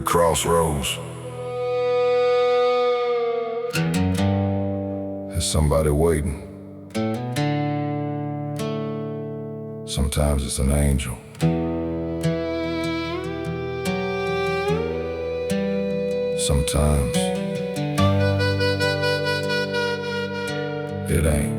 crossroads. There's somebody waiting. Sometimes it's an angel. Sometimes it ain't.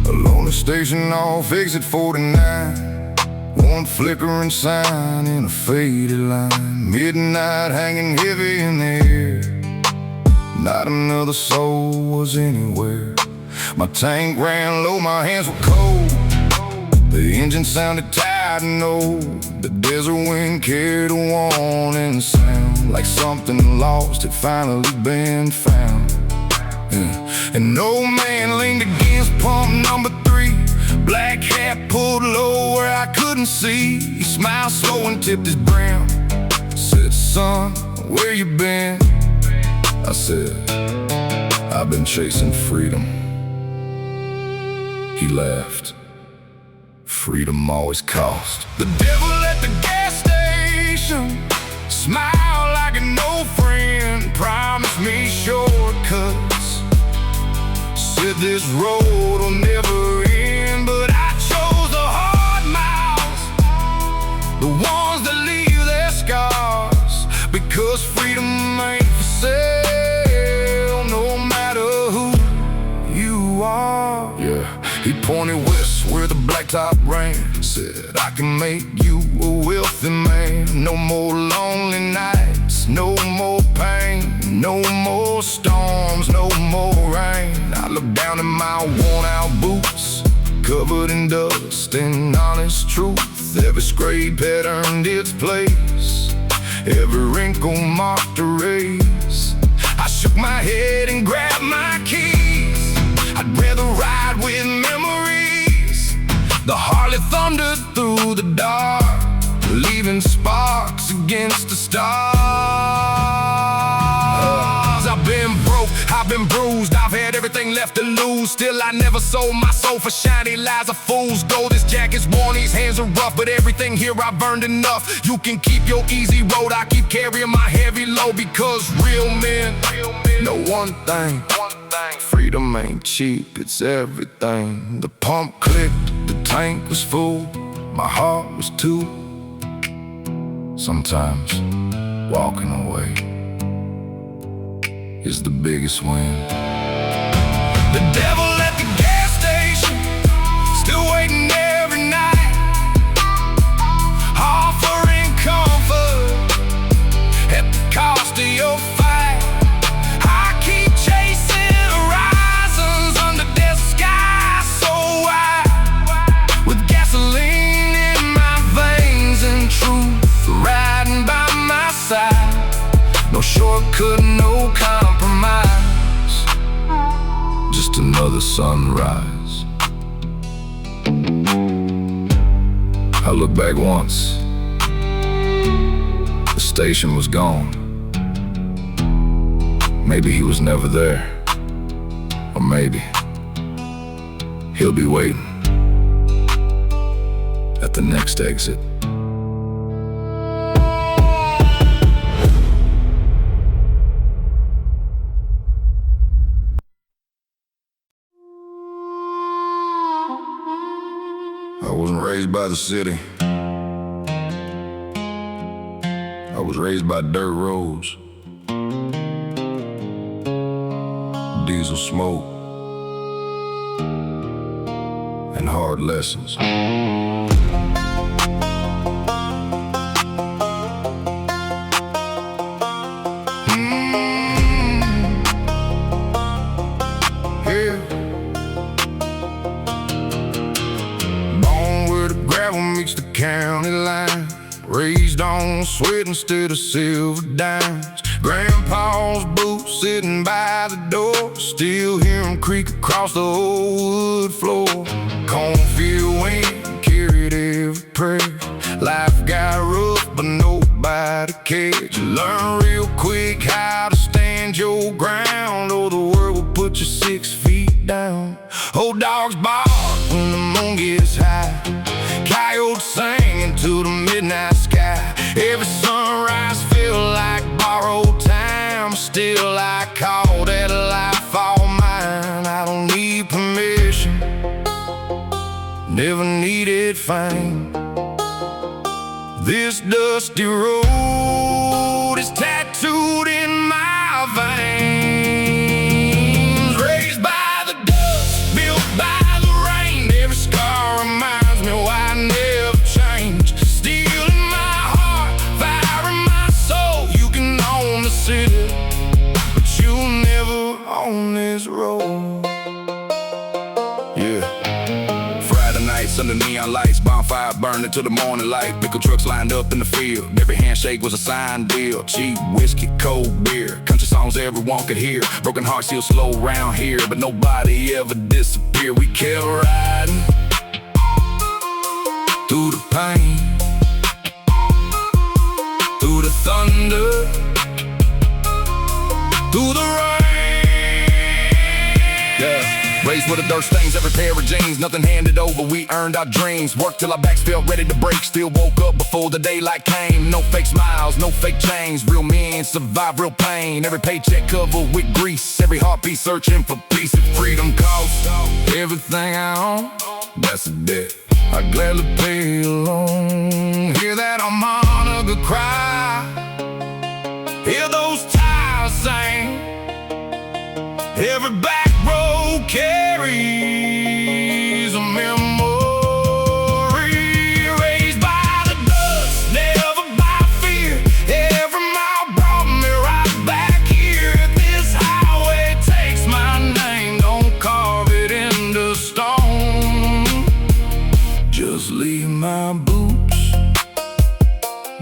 Along the station off exit 49, one flickering sign in a faded line. Midnight hanging heavy in the air. Not another soul was anywhere. My tank ran low, my hands were cold. The engine sounded tired and old. The desert wind carried a warning sound, like something lost had finally been found. Yeah. An old man leaned against pump number 3. Black hat pulled low where I couldn't see. He smiled slow and tipped his brim. Said, "Son, where you been?" I said, "I've been chasing freedom." He laughed. Freedom always cost. The devil at the gas station smiled like an old friend. Promised me shortcuts. Said this road will never end. But I chose the hard miles, the ones that leave their scars. Because freedom ain't for sale, no matter who you are. Yeah, he pointed west where the blacktop ran. Said, "I can make you a wealthy man. No more lonely nights, no more pain, no more storms, no more rain." I looked down at my worn-out boots, covered in dust and honest truth. Every scrape had earned its place, every wrinkle marked a race. I shook my head and grabbed my keys. I'd rather ride with memories. The Harley thundered through the dark, leaving sparks against the stars. I've been broke, I've been bruised, I've had everything left to lose. Still I never sold my soul for shiny lies of fool's gold. This jacket's worn, these hands are rough, but everything here I've earned enough. You can keep your easy road, I keep carrying my heavy load. Because real men know one thing, freedom ain't cheap, it's everything. The pump clicked, the tank was full, my heart was too. Sometimes walking away is the biggest win. The devil at the gas station, still waiting every night, offering comfort at the cost of your fight. I keep chasing horizons under desert skies so wide, with gasoline in my veins and truth riding by my side. No shortcut, no compromise, just another sunrise. I looked back once. The station was gone. Maybe he was never there. Or maybe he'll be waiting at the next exit. I wasn't raised by the city. I was raised by dirt roads, diesel smoke, and hard lessons. Meets the county line, raised on sweat instead of silver dimes. Grandpa's boots sitting by the door, still hear him creak across the old wood floor. Cornfield wind carried every prayer. Life got rough, but nobody cared. You learn real quick how to stand coyotes singing to the midnight sky. Every sunrise feel like borrowed time. Still I call that life all mine. I don't need permission, never needed fame. This dusty road is tattooed in my veins. Raised by the dust, built by the rain. Every scar reminds me why I never change. Steel in my heart, fire in my soul. You can own the city, but you'll never own this road. Yeah. Friday nights under neon lights, bonfire burning till the morning light. Pickle trucks lined up in the field. Every handshake was a signed deal. Cheap whiskey, cold beer, country songs everyone could hear. Broken hearts still slow round here, but nobody ever disappeared. We kept riding through the pain, through the thunder, through the rain. Yeah. Raised with the dirt stains, every pair of jeans. Nothing handed over, we earned our dreams. Worked till our backs felt ready to break. Still woke up before the daylight came. No fake smiles, no fake chains. Real men survive real pain. Every paycheck covered with grease. Every heartbeat searching for peace. And freedom costs everything I own. That's a debt I gladly pay alone. Hear that harmonica cry, hear those tires sing. Every back road carries a memory. Raised by the dust, never by fear. Every mile brought me right back here. This highway takes my name, don't carve it into stone. Just leave my boots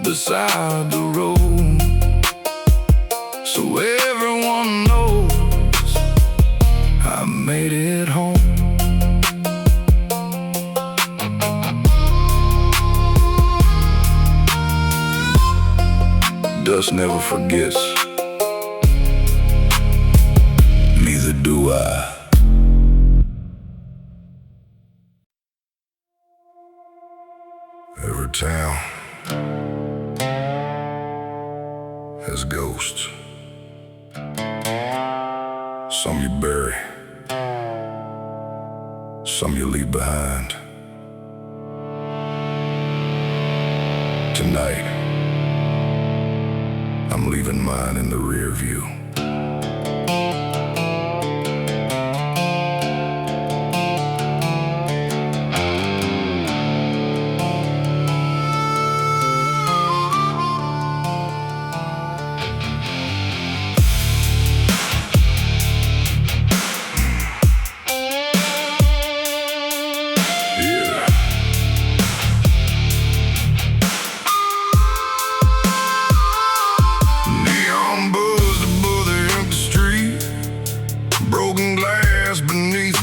beside the road, so everyone knows I made it home. Dust never forgets, neither do I. Every town has ghosts. Some you bury, some you leave behind. Tonight, I'm leaving mine in the rear view.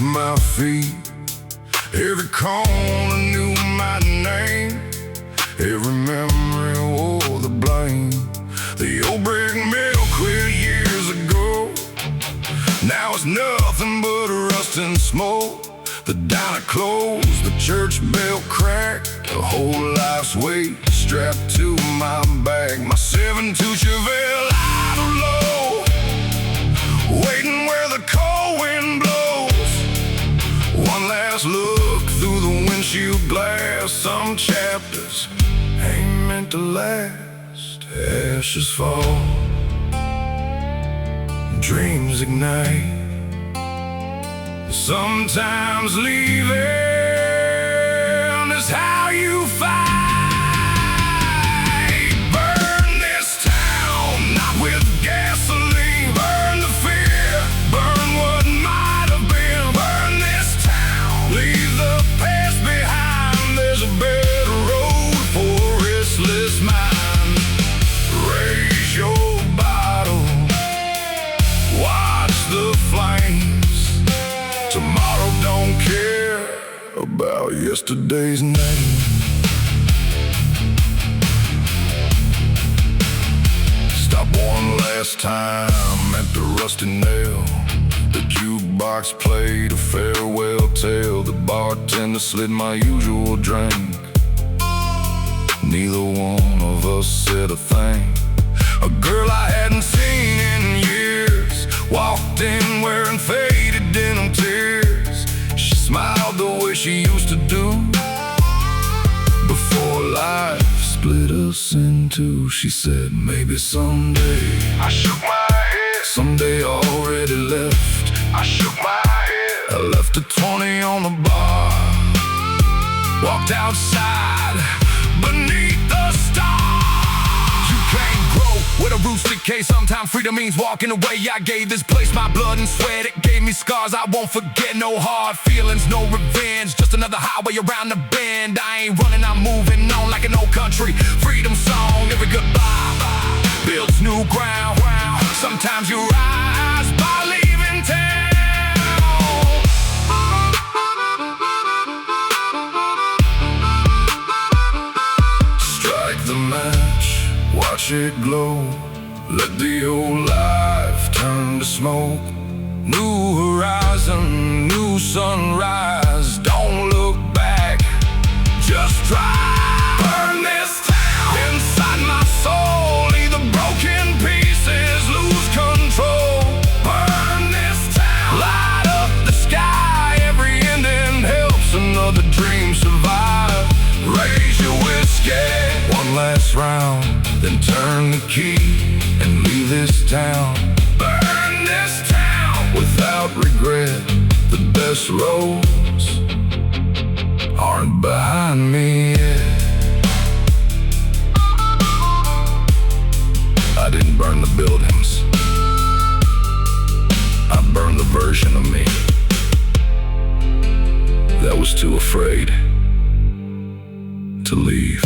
My feet, every corner knew my name, every memory wore the blame. The old brick mill quit years ago, now it's nothing but rust and smoke. The diner closed, the church bell cracked, a whole life's weight strapped to my back. My 7-2 Chevelle Outlaw, waiting where the cold wind blows. One last look through the windshield glass. Some chapters ain't meant to last. Ashes fall, dreams ignite. Sometimes leaving is how you fight. Burn this town, not with gasoline. Burn the fear, burn what might have been. Burn this town, leave the past behind. There's a better road for a restless mind. Raise your bottle, watch the flames. Tomorrow don't care about yesterday's name. Stop one last time at the Rusty Nail. The jukebox played a farewell tale. The bartender slid my usual drink. the thing. A girl I hadn't seen in years walked in wearing faded denim tears. She smiled the way she used to do before life split us in two. She said, maybe someday. I shook my head. Someday already left. I shook my head. I left a 20 on the bar, walked outside beneath the stars. You can't grow with a rooster case. Sometimes freedom means walking away. I gave this place my blood and sweat. It gave me scars I won't forget. No hard feelings, no revenge. Just another highway around the bend. I ain't running, I'm moving on like an old country freedom song. Every goodbye builds new ground. Sometimes you rise by leaving town. Strike the match, watch it glow. Let the old life turn to smoke. New horizon, new sunrise. Don't look back, just drive. Burn this town inside my soul. Leave the broken pieces, lose control. Burn this town, light up the sky. Every ending helps another dream survive. Raise your whiskey, one last round, then turn the key and leave this town. Burn this town without regret. The best roads aren't behind me yet. I didn't burn the buildings, I burned the version of me that was too afraid to leave.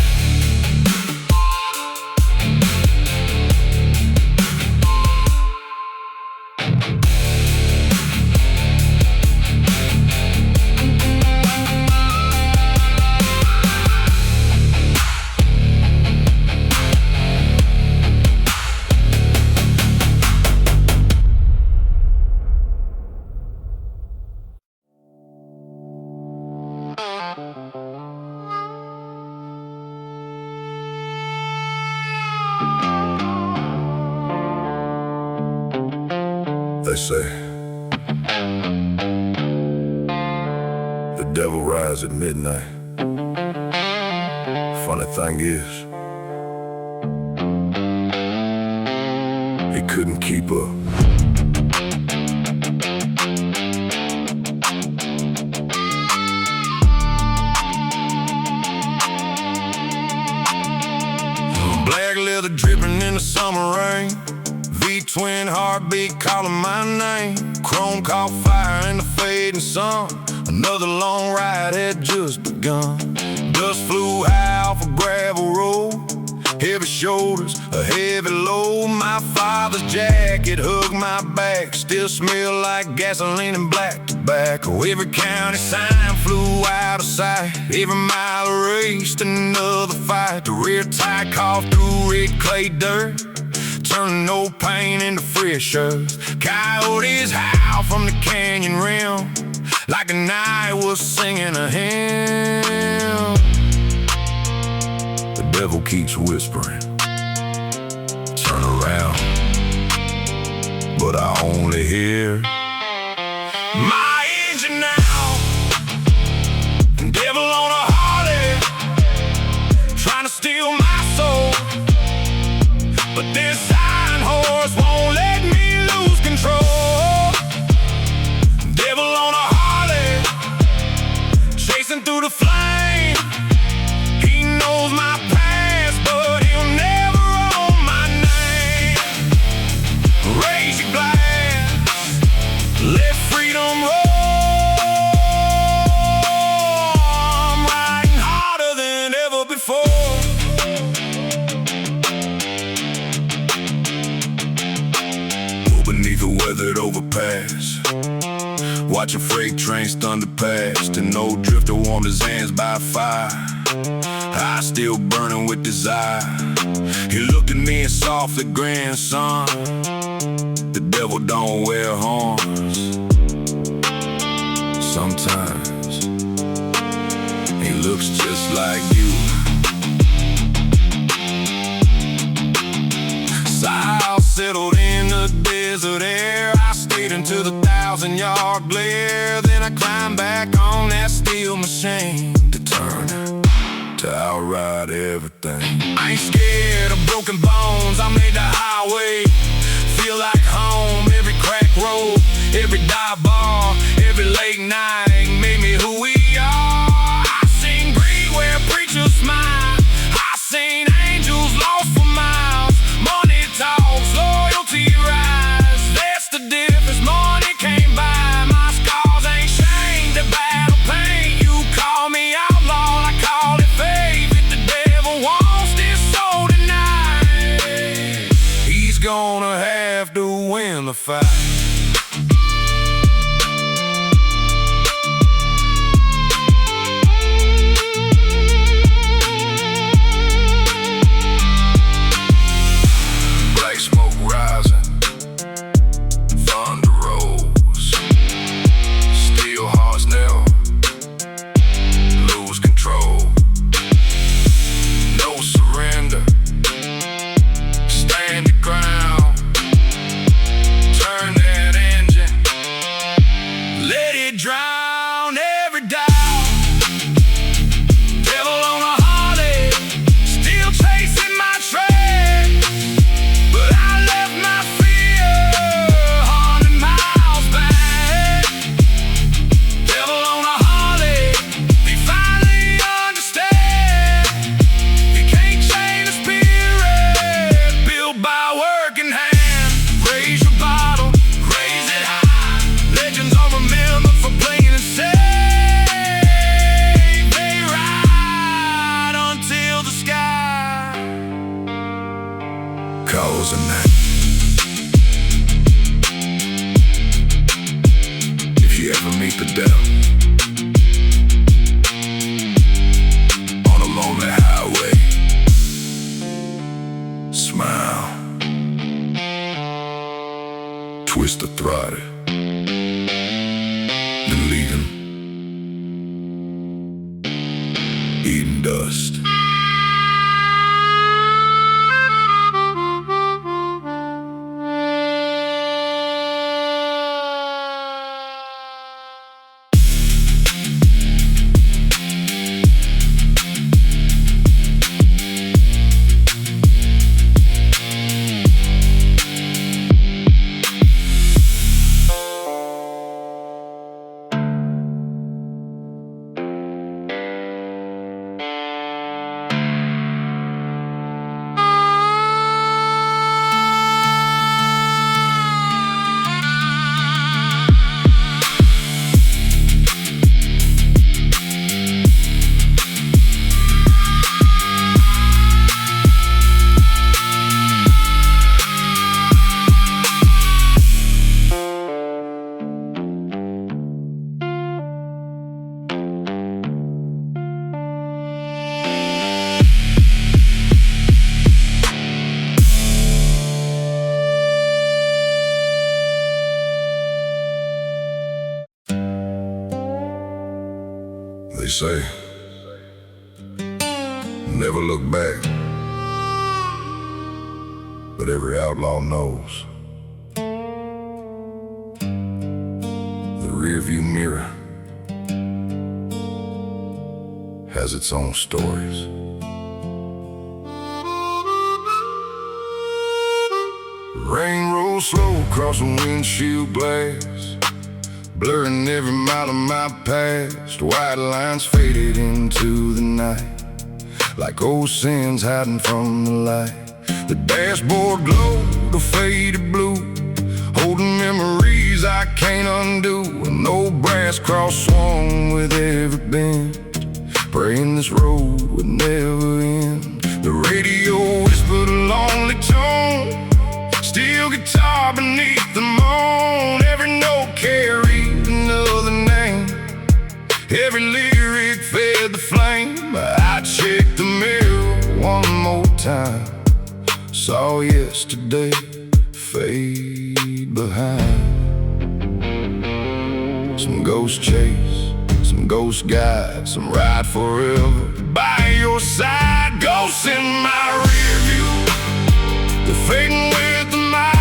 They say the devil rides at midnight. Funny thing is, he couldn't keep up. Black leather dripping in the summer rain. V-twin heartbeat calling my name. Chrome caught fire in the fading sun. Another long ride had just begun. Dust flew high off a gravel road. Heavy shoulders, a heavy load. My father's jacket hugged my back. Still smell like gasoline and black tobacco. Every county sign flew out of sight. Every mile raced another fight. The rear tire coughed through red clay dirt, turning no pain into fresh earth. Coyotes howl from the canyon rim, like a night was singing a hymn. The devil keeps whispering, turn around, but I only hear my engine now. Devil on a Harley, trying to steal my soul, but this iron horse won't let me lose control. Devil on a Harley, chasing through the flame. He knows my past, but he'll never own my name. Raise your glass, let freedom roll. I'm riding harder than ever before. Beneath a weathered overpass, watching freight trains thunder past. An old drifter warmed his hands by fire, eyes still burning with desire. He looked at me and softly grinned, son, the devil don't wear horns. Sometimes he looks just like you. settled in the desert air. I stayed into the 1,000-yard glare. Then I climbed back on that steel machine to turn to outride everything. I ain't scared of broken bones. I made the highway feel like home. Every crack road, every dive bar, every late night made me who we are. I seen green where preachers smile. I seen angels lost for miles. Money talks, loyalty rise. That's the difference. Money came by. My scars ain't shamed. The battle pain. You call me outlaw, I call it faith. If the devil wants this soul tonight, he's gonna have to win the fight. Drown every doubt. Devil on a Harley, still chasing my track. But I left my fear 100 miles back. Devil on a Harley, they finally understand. You can't change the spirit built by working hand. Raise your bottle, raise it high. Legends on remember for playing it safe. They ride until the sky calls a night. If you ever meet the devil on a lonely highway, smile, twist the throttle, then leave him eating dust. They say, never look back, but every outlaw knows the rearview mirror has its own stories. Rain rolls slow across the windshield glass, blurring every mile of my past. White lines faded into the night, like old sins hiding from the light. The dashboard glowed a faded blue, holding memories I can't undo. An old brass cross swung with every bend, praying this road would never end. The radio whispered a lonely tone, steel guitar beneath the moan. Every note carried another name, every lyric fed the flame. I checked the mirror one more time, saw yesterday fade behind. Some ghost chase, some ghost guide, some ride forever by your side. Ghosts in my rear view, they're fading with the night.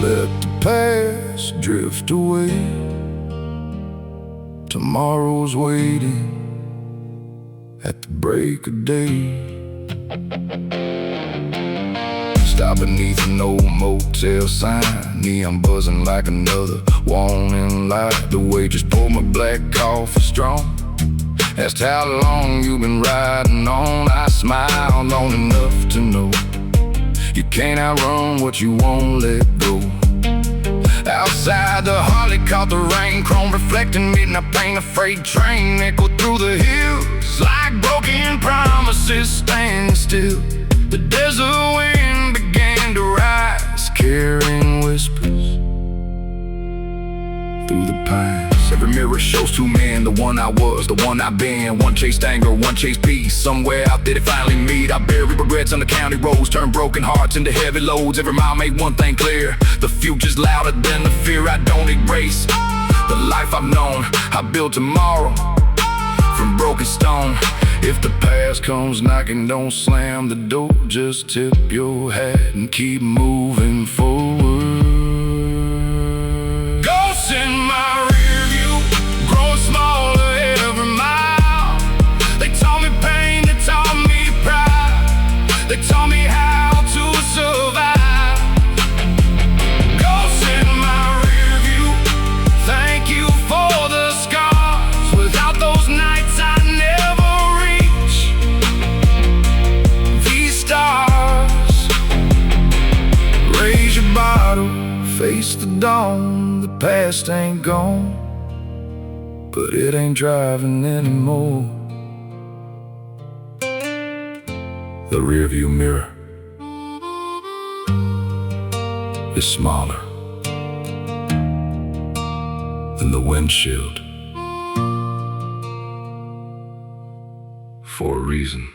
let the past drift away. Tomorrow's waiting at the break of day. Stop beneath an old motel sign, neon buzzing like another warning light. The waitress poured my black coffee strong, asked how long you been riding on. I smiled long enough to know you can't outrun what you won't let go. Outside the Harley caught the rain, chrome reflecting midnight pain. A freight train echoed through the hills like broken promises standing still. The desert wind began to rise, carrying whispers through the pines. Every mirror shows two men, the one I was, the one I've been. One chased anger, one chased peace. Somewhere out there they finally meet. I bury regrets on the county roads, turn broken hearts into heavy loads. Every mile made one thing clear: the future's louder than the fear I don't erase. The life I've known, I build tomorrow from broken stone. If the past comes knocking, don't slam the door. Just tip your hat and keep moving forward. Ghosts in my rear view, growing smaller every mile. They taught me pain, they taught me pride, they taught me how to survive. Ghosts in my rear view, thank you for the scars. Without those nights I never reach these stars. Raise your bottle, face the dawn. The past ain't gone, but it ain't driving anymore. The rearview mirror is smaller than the windshield, for a reason.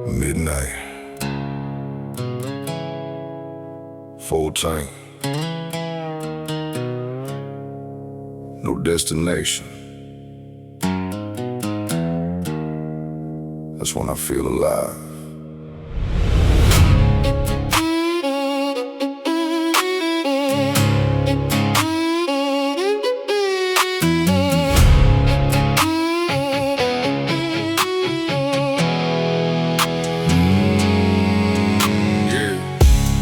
Midnight, full tank, no destination. That's when I feel alive.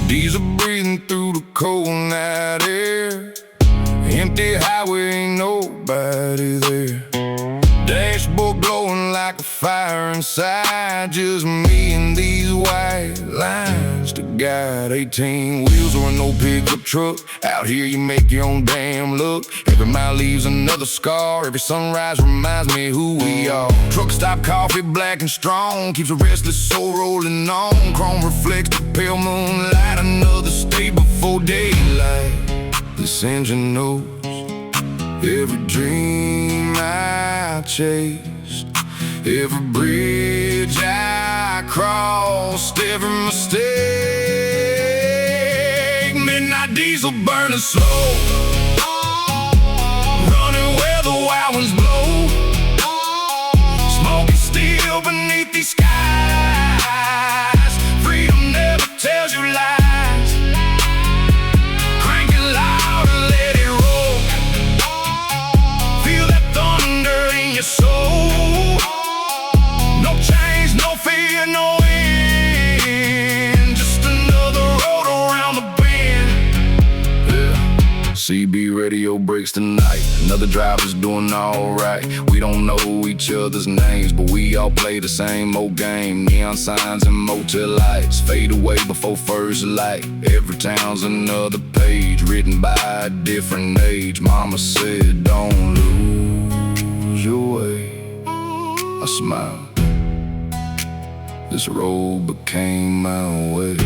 Diesel breathing through the cold night air. Empty highway, ain't nobody there. Dashboard glowing like a fire inside. Just me and these white lines to guide. 18 wheels or an old pickup truck. Out here you make your own damn look. Every mile leaves another scar. Every sunrise reminds me who we are. Truck stop coffee, black and strong, keeps a restless soul rolling on. Chrome reflects the pale moonlight. Another state before daylight. This engine knows every dream I chased, every bridge I crossed, every mistake. Midnight diesel burning slow, running where the wild winds blow. Smoking steel beneath these skies. Freedom never tells you lies. Crank it loud and let it roll. Feel that thunder in your soul. No change, no fear, no end. Just another road around the bend. Yeah. CB radio breaks tonight. Another driver's doing alright. We don't know each other's names, but we all play the same old game. Neon signs and motel lights fade away before first light. Every town's another page written by a different age. Mama said don't lose your way. I smile this road became my way.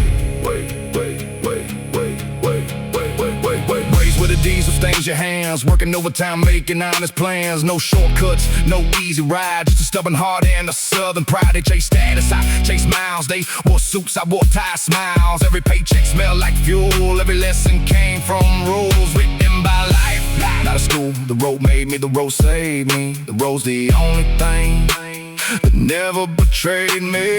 Ways where the D's will stains your hands, working overtime, making honest plans. No shortcuts, no easy ride, just a stubborn heart and a southern pride. They chase status, I chase miles. They wore suits, I wore tie smiles. Every paycheck smelled like fuel. Every lesson came from rules written by life. Not a school, the road made me, the road saved me. The road's the only thing that never betrayed me.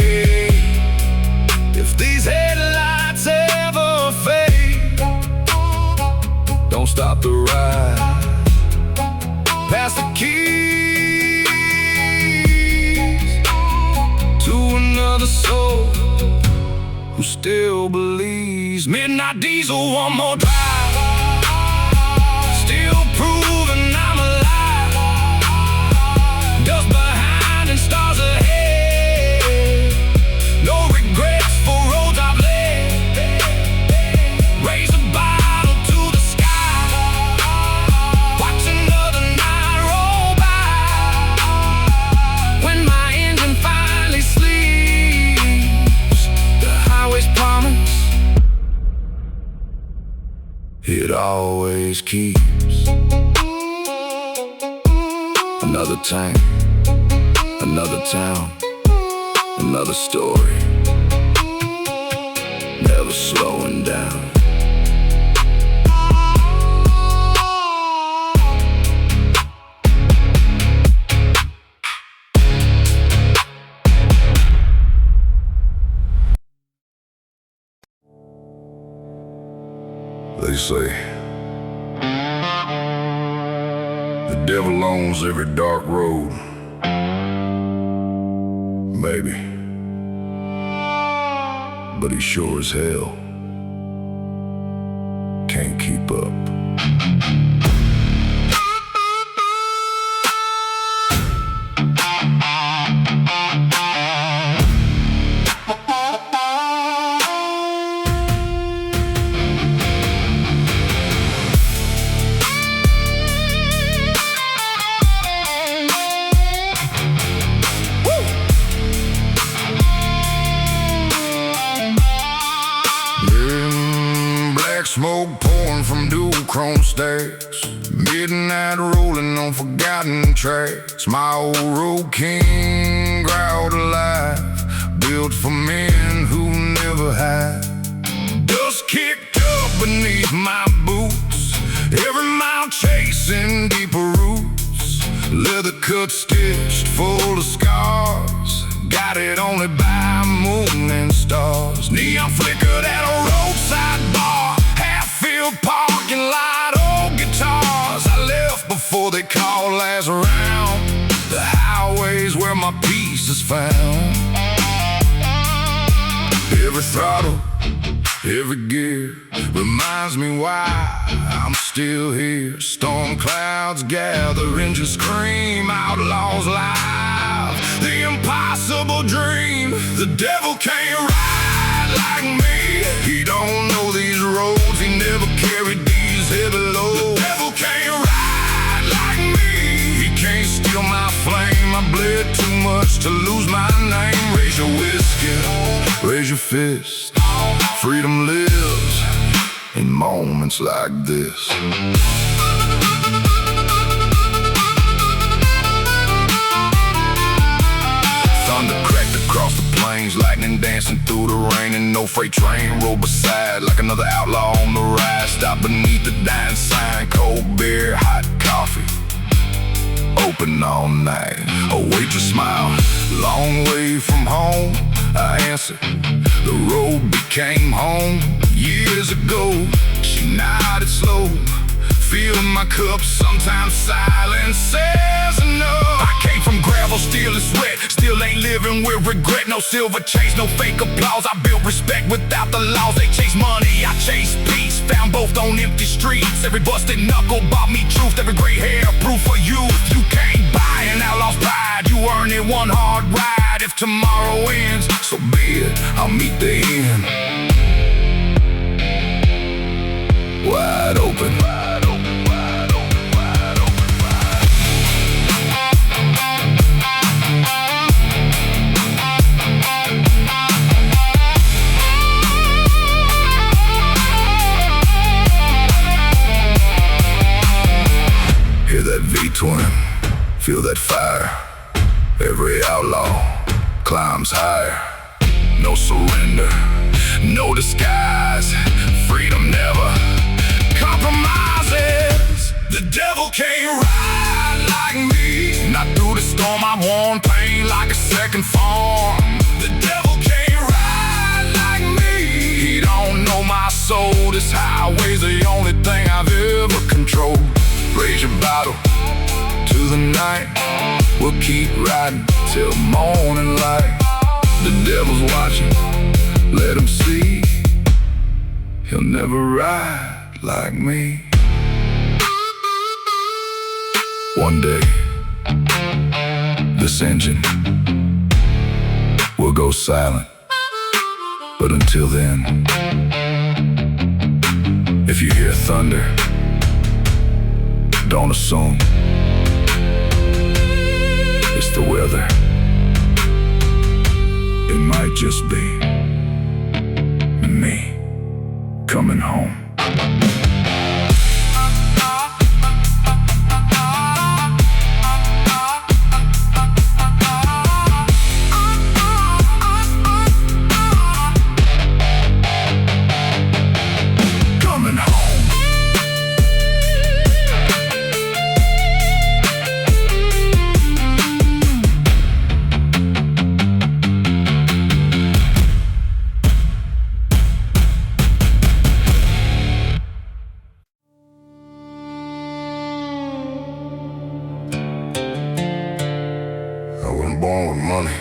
If these headlights ever fade, don't stop the ride. Pass the keys to another soul who still believes. Midnight diesel, one more drive. Still proving I'm alive. Dust behind and stars ahead. No regrets for roads I've led. Raise a bottle to the sky. Watch another night roll by. When my engine finally sleeps, the highway's promise, it always keeps. Another tank, another town, another story, never slowing down. They say the devil owns every dark road. Maybe, but he sure as hell can't keep up. Smoke pouring from dual chrome stacks. Midnight rolling on forgotten tracks. My old road king growled alive, built for men who never had. Dust kicked up beneath my boots, every mile chasing deeper roots. Leather cut stitched full of scars, guided only by moon and stars. Neon flickered at a roadside bar, parking lot, old guitars I left before they called last round. The highway's where my peace is found. Every throttle, every gear reminds me why I'm still here. Storm clouds gather, engines scream, outlaws live. The impossible dream, the devil can't ride like me. He don't know these roads, he never carried these heavy loads. The devil can't ride like me. He can't steal my flame, I bled too much to lose my name. Raise your whiskey, raise your fist. Freedom lives in moments like this. Thunder cracked across the plains, lightning dancing through the rain, and no freight train rolled beside like another outlaw on the rise. Stopped beneath the dying sign, cold beer, hot coffee, open all night. A waitress smiled, long way from home. I answered, the road became home years ago. She nodded slow, filling my cup, sometimes silence says enough. I came from gravel, steel and sweat, still ain't living with regret. No silver chase, no fake applause, I built respect without the laws. They chase money, I chase peace, found both on empty streets. Every busted knuckle bought me truth, every gray hair proof for youth. You can't buy an outlaw's pride, you earn it one hard ride. If tomorrow ends, so be it, I'll meet the end. Wide open, wide open, wide open, wide open, wide open. Feel that fire. Every outlaw climbs higher. No surrender, no disguise. Freedom never compromises. The devil can't ride like me. Not through the storm, I want pain like a second form. The devil can't ride like me. He don't know my soul. This highway's the only thing I've ever controlled. Raise your battle to the night. We'll keep riding till morning light. The devil's watching, let him see. He'll never ride like me. One day, this engine will go silent. But until then, if you hear thunder, don't assume it's the weather. It might just be me coming home. I wasn't born with money.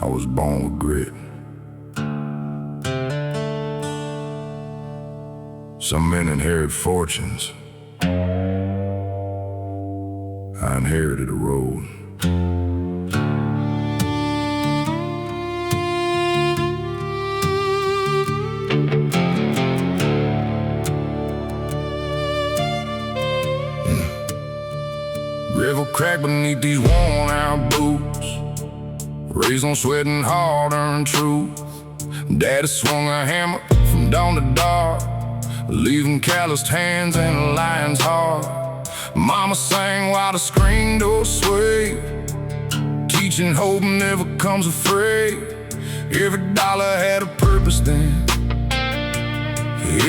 I was born with grit. Some men inherit fortunes. I inherited a road. Gravel crack beneath these worn out boots. Raised on sweating hard earned truth. Daddy swung a hammer from dawn to dark, leaving calloused hands and a lion's heart. Mama sang while the screen door swayed, teaching hope never comes afraid. Every dollar had a purpose then.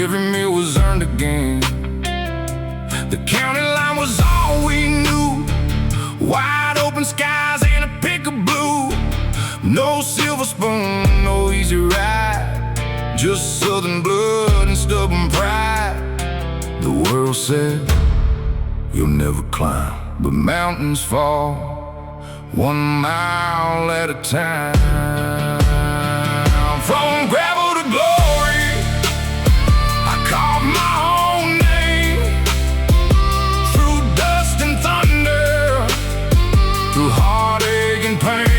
Every meal was earned again. The county line was all we knew. Wide open skies and a pick of blue. No silver spoon, no easy ride. Just southern blood and stubborn pride. The world said, you'll never climb, but mountains fall 1 mile at a time. From gravel to glory, I carved my own name. Through dust and thunder, through heartache and pain.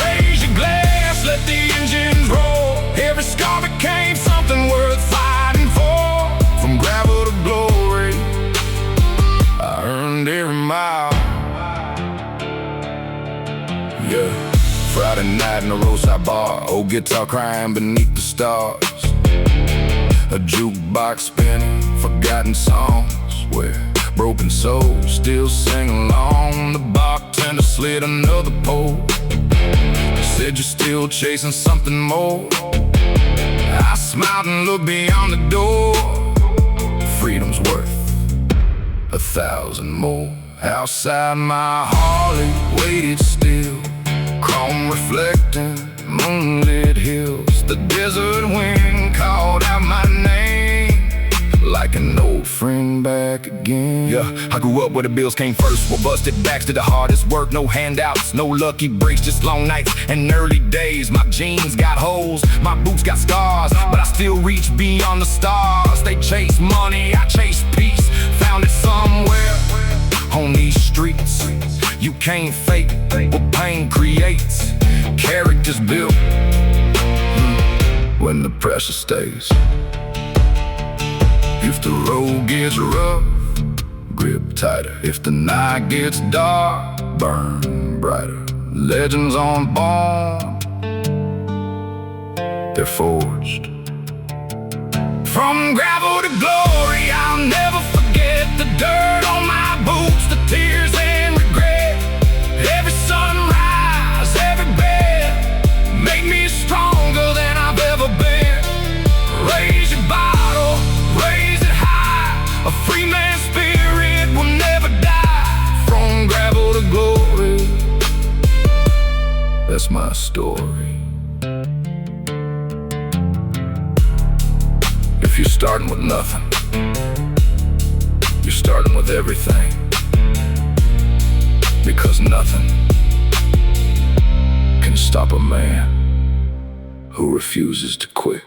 Raise your glass, let the engines roar. Every scar became something worth fighting for. From gravel to glory, I earned every mile. Yeah, Friday night in a roadside bar, old guitar crying beneath the stars. A jukebox spinning, forgotten songs where broken souls still sing along. The bartender slid another pole, said you're still chasing something more. I smiled and looked beyond the door. Freedom's worth 1,000 more. Outside my Harley waited still, chrome reflecting moonlit hills. The desert wind called out my name, like an old friend back again. Yeah, I grew up where the bills came first. Well, busted backs to the hardest work. No handouts, no lucky breaks, just long nights and early days. My jeans got holes, my boots got scars, but I still reach beyond the stars. They chase money, I chase peace. Found it somewhere on these streets. You can't fake what pain creates. Characters built when the pressure stays. If the road gets rough, grip tighter. If the night gets dark, burn brighter. Legends on bone, they're forged From gravel to glory, I'll never forget the dirt on my boots, the tears and regret. Every sunrise, every bed make me stronger than I've ever been. Raise your bottle, raise it high. A free man's spirit will never die. From gravel to glory, that's my story. If you're starting with nothing, you're starting with everything. Because nothing can stop a man who refuses to quit.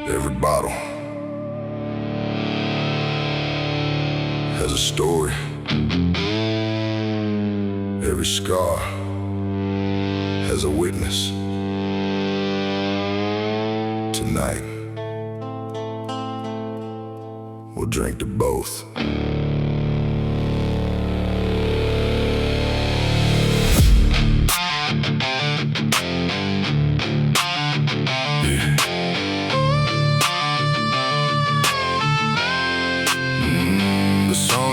Every bottle has a story. Every scar has a witness. Tonight, we'll drink to both.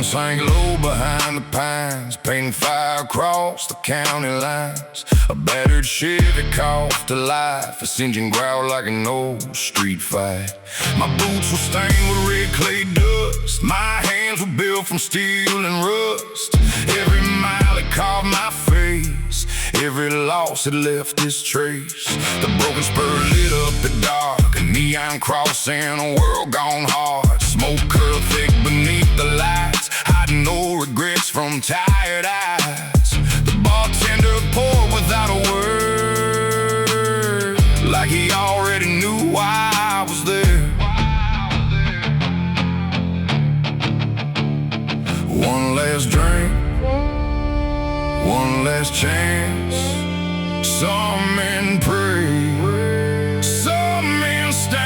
Sank low behind the pines, painting fire across the county lines. A battered Chevy coughed to life, its engine growled like an old street fight. My boots were stained with red clay dust, my hands were built from steel and rust. Every mile it carved my face, every loss it left its trace. The broken spur lit up the dark, a neon cross in a world gone hard. Smoke curled thick beneath the lights, hiding no regrets from tired eyes. The bartender poured without a word, like he already knew why I was there. One last drink, one last chance. Some men pray, some men stand.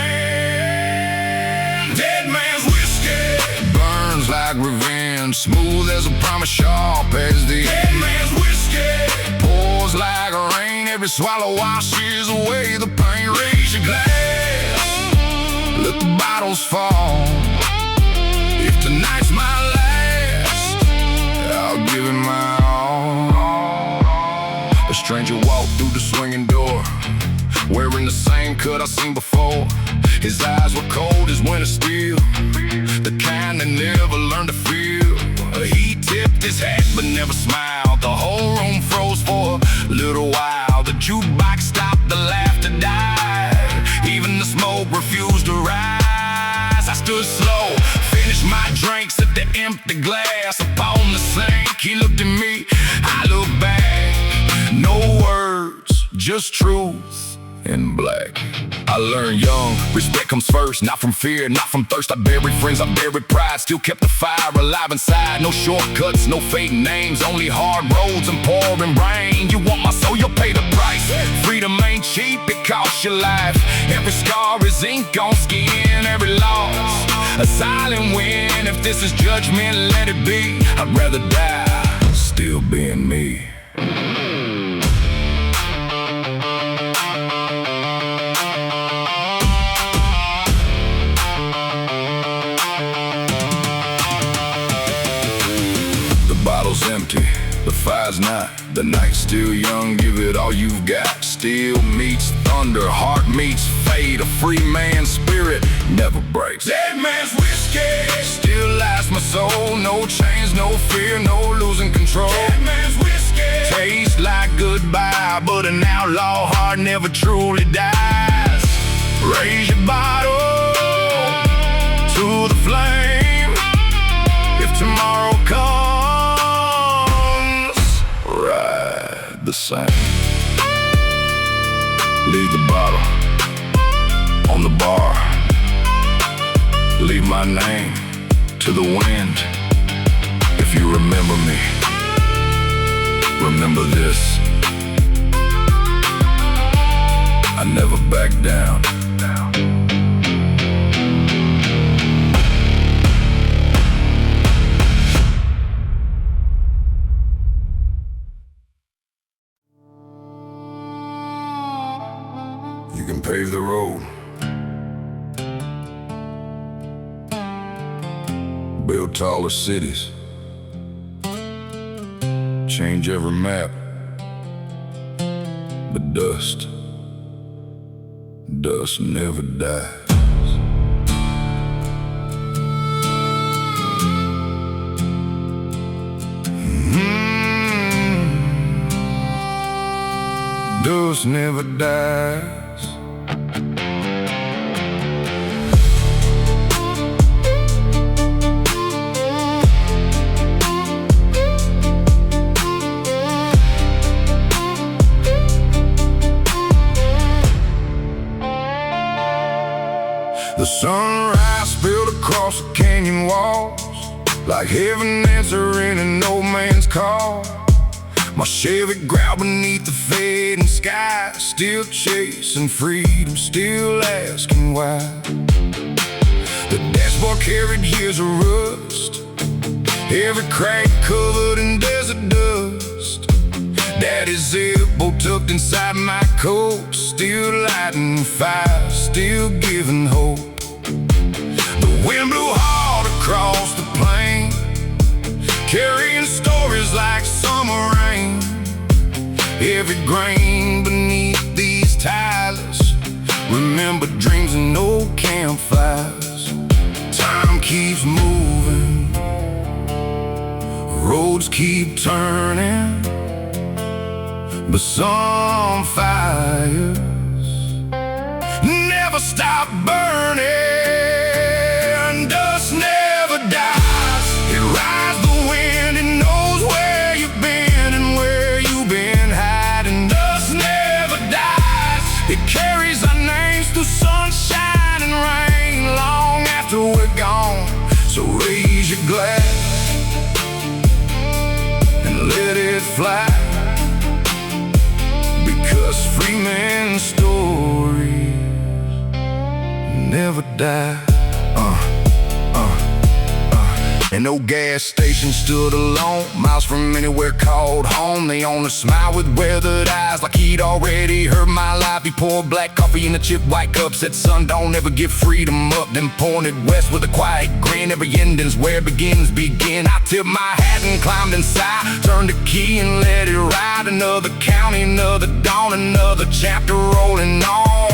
Dead man's whiskey burns like revenge, smooth as a promise, sharp as the dead man's whiskey. Pours like rain, every swallow washes away the pain. Raise your glass, let the bottles fall. If tonight's my last, I'll give it my all. A stranger walked through the swinging door, wearing the same cut I seen before. His eyes were cold as winter steel, the kind that never learned to feel. He tipped his hat but never smiled. The whole room froze for a little while. The jukebox stopped, the laughter died. Even the smoke refused to rise. I stood slow, finished my drinks at the empty glass upon the sink. He looked at me, I looked back. No words, just truth in black. I learned young, respect comes first, not from fear, not from thirst. I buried friends, I buried pride, still kept the fire alive inside. No shortcuts, no fake names, only hard roads and pouring rain. You want my soul, you'll pay the price. Freedom ain't cheap, it costs your life. Every scar is ink on skin, every loss a silent win. If this is judgment, let it be. I'd rather die still being me. Empty, the fire's not, the night's still young, give it all you've got. Steel meets thunder, heart meets fate, a free man's spirit never breaks. Dead man's whiskey still lasts my soul, no chains, no fear, no losing control. Dead man's whiskey tastes like goodbye, but an outlaw heart never truly dies. Raise your bottle to the flame, if tomorrow comes the same. Leave the bottle on the bar, leave my name to the wind. If you remember me, remember this. I never back down. You can pave the road, build taller cities, change every map, but dust never dies. Dust never dies. The sunrise spilled across the canyon walls, like heaven answering an old man's call. My Chevy growled beneath the fading sky, still chasing freedom, still asking why. The dashboard carried years of rust, every crack covered in desert dust. Daddy's elbow tucked inside my coat, still lighting fire, still giving hope. The wind blew hard across the plain, carrying stories like summer rain. Every grain beneath these tilers remember dreams and old campfires. Time keeps moving, roads keep turning, but some fires never stop burning. Dust never dies. It rides the wind, it knows where you've been and where you've been hiding. Dust never dies. It carries our names through sunshine and rain long after we're gone. So raise your glass and let it fly, because free men's stories never die. An old gas station stood alone, miles from anywhere called home. The owner smiled with weathered eyes, like he'd already heard my life. He poured black coffee in a chip white cup, said, "Son, don't ever give freedom up." Then pointed west with a quiet grin. Every ending's where beginnings begin. I tipped my hat and climbed inside, turned the key and let it ride. Another county, another dawn, another chapter rolling on.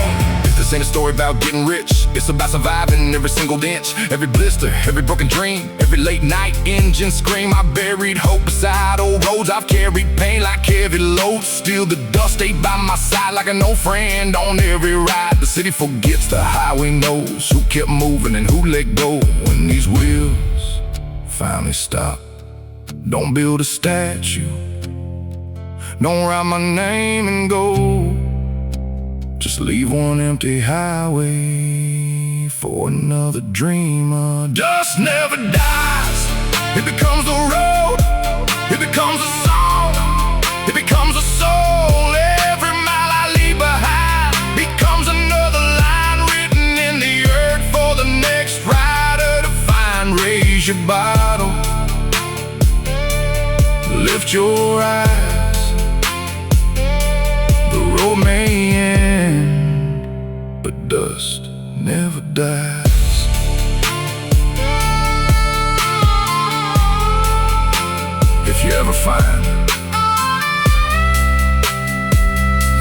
This ain't a story about getting rich, it's about surviving every single inch, every blister, every broken dream, every late night engine scream. I buried hope beside old roads, I've carried pain like heavy loads. Still the dust stayed by my side like an old friend on every ride. The city forgets, the highway knows who kept moving and who let go. When these wheels finally stop, don't build a statue, don't write my name in gold. Just leave one empty highway for another dreamer. Dust never dies. It becomes the road, it becomes a song, it becomes a soul. Every mile I leave behind becomes another line written in the earth for the next rider to find. Raise your bottle, lift your eyes. The road may end, but dust never dies. If you ever find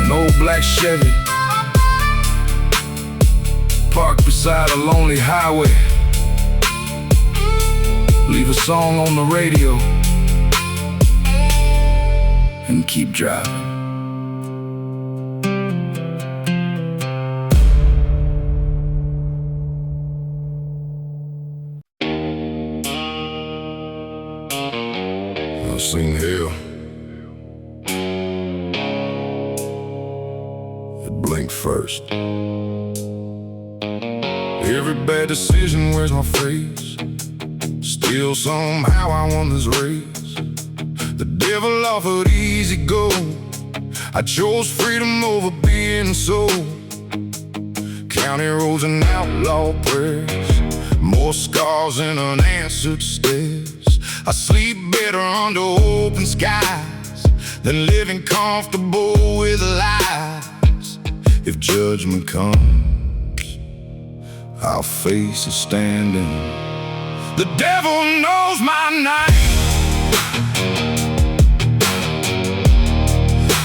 an old black Chevy parked beside a lonely highway, leave a song on the radio and keep driving. I've seen hell, it blinked first. Every bad decision wears my face, still somehow I won this race. The devil offered easy go, I chose freedom over being sold. county roads and outlaw prayers, more scars and unanswered stares. I sleep better under open skies than living comfortable with lies. If judgment comes, I'll face it standing. The devil knows my name,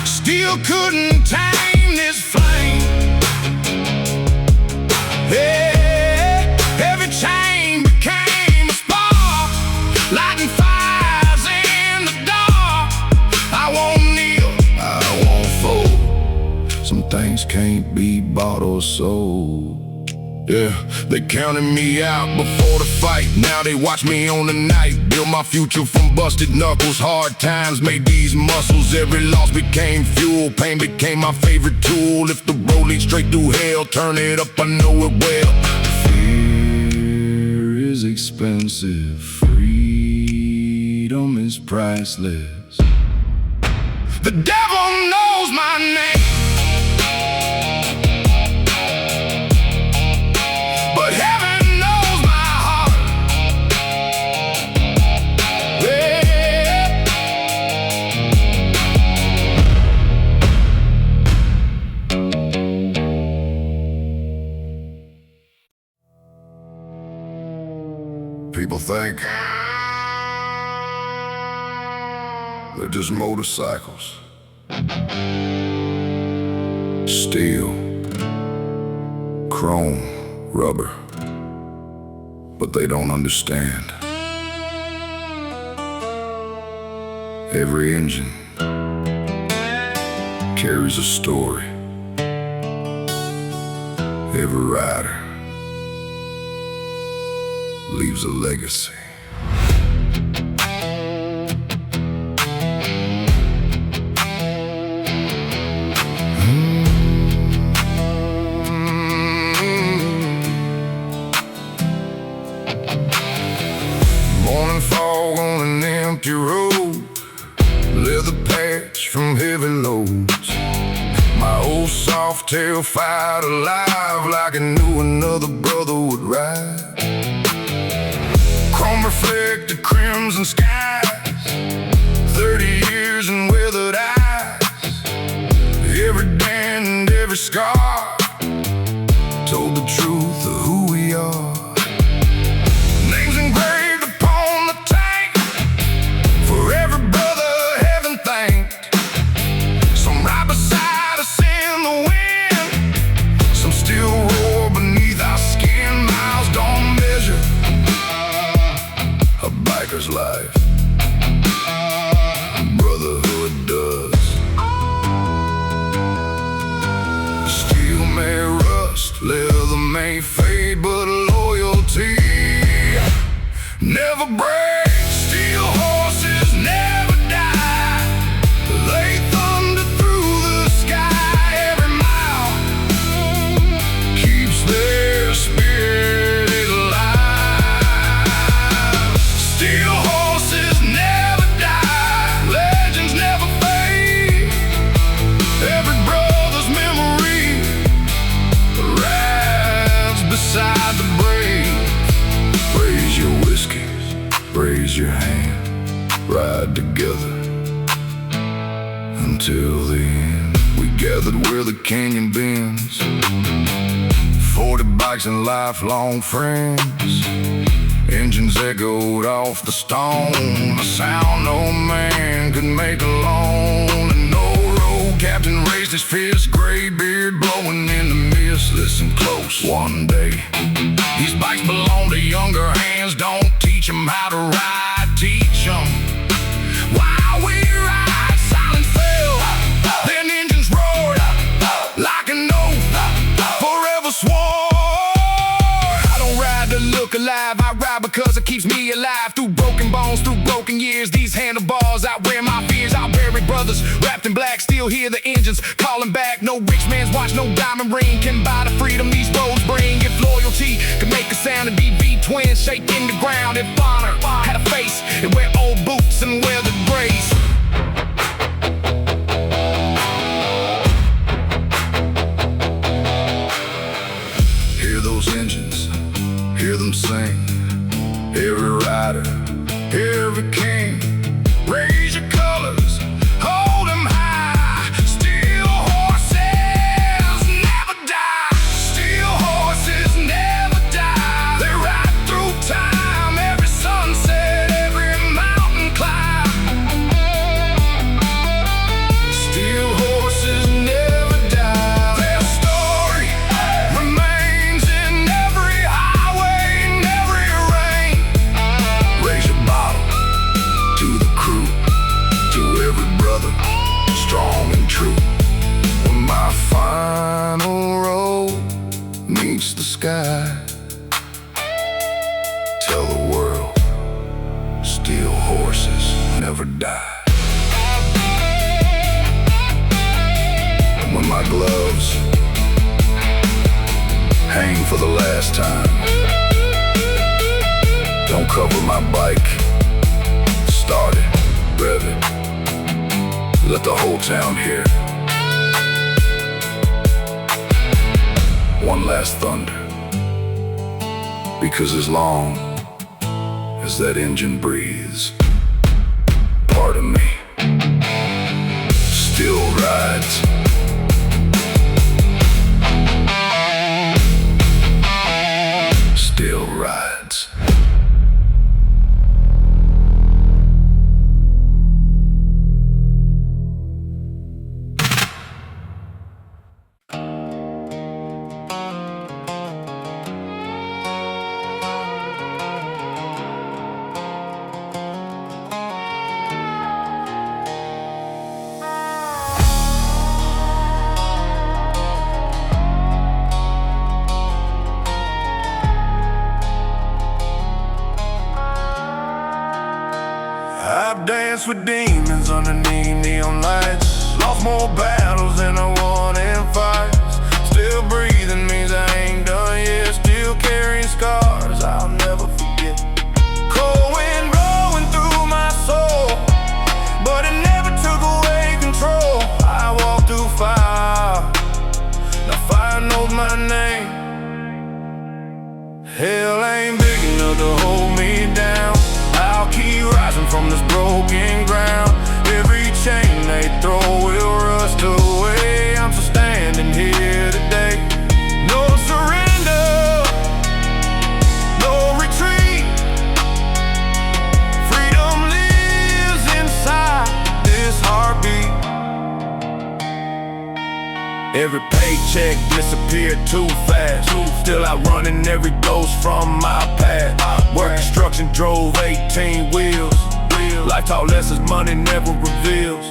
still couldn't tame this flame. Yeah, every chain became a spark, lighting fires in the dark. I won't kneel, I won't fold. Some things can't be bought or sold. Yeah, they counted me out before the fight. Now they watch me on the night. Build my future from busted knuckles. Hard times made these muscles. Every loss became fuel. Pain became my favorite tool. If the road leads straight through hell, turn it up, I know it well. Fear is expensive. Freedom is priceless. The devil knows my name, but heaven knows my heart. Yeah. People think they're just motorcycles, steel, chrome, rubber, but they don't understand. Every engine carries a story. Every rider leaves a legacy. Morning fog on an empty road, leather patch from heavy loads. My old soft tail fired alive like I knew another brother would ride. Chrome reflected crimson skies, 30 years and weathered eyes. Every dent and every scar told the truth of who we are. Names engraved upon the tank, for every brother heaven thanked. Some ride beside us in the wind, some still roar beneath our skin. Miles don't measure a biker's life, brotherhood does. Steel may rust, leather may fade, but loyalty never breaks. Steel horses never die, they thunder through the sky. Every mile keeps their spirit alive. Steel horses never die, legends never fade. Every brother's memory rides beside the brave. Raise your whiskeys, raise your hand, ride together until the end. We gathered where the canyon bends, 40 bikes and lifelong friends. Engines echoed off the stone, a sound no man could make alone. And no road captain raised his fist, gray beard blowing in the mist. Listen close, one day these bikes belong to younger hands. Don't teach them how to ride, teach them while we ride. Silence fell, then engines roared like an oath, forever swore. I don't ride to look alive, I ride because it keeps me alive. Through broken bones, through broken years, these handlebars outwear my fears. I'll bury brothers wrapped in black, still hear the engines calling back. No rich man's watch, no diamond ring can buy the freedom these roads bring. If loyalty could make a sound, it'd be V-twins shaking the ground. If honor had a face, it'd wear old boots and wear the grace. my gloves, hang for the last time. Don't cover my bike, start it, rev it, let the whole town hear. One last thunder, because as long as that engine breathes, part of me still rides. Still rides. I've danced with demons underneath neon lights, lost more battles than I won in fights. Still breathing means I ain't done yet, still carrying scars I'll never forget. Cold wind blowing through my soul, but it never took away control. I walk through fire, now fire knows my name. Hell ain't big enough to hold me down. I'll keep rising from this broken ground. Every chain they throw will rust away. I'm still standing here today. No surrender, no retreat. Freedom lives inside this heartbeat. Every paycheck disappeared too fast, still outrunning every ghost from my past. Work construction, drove 18 wheels. Life taught lessons money never reveals.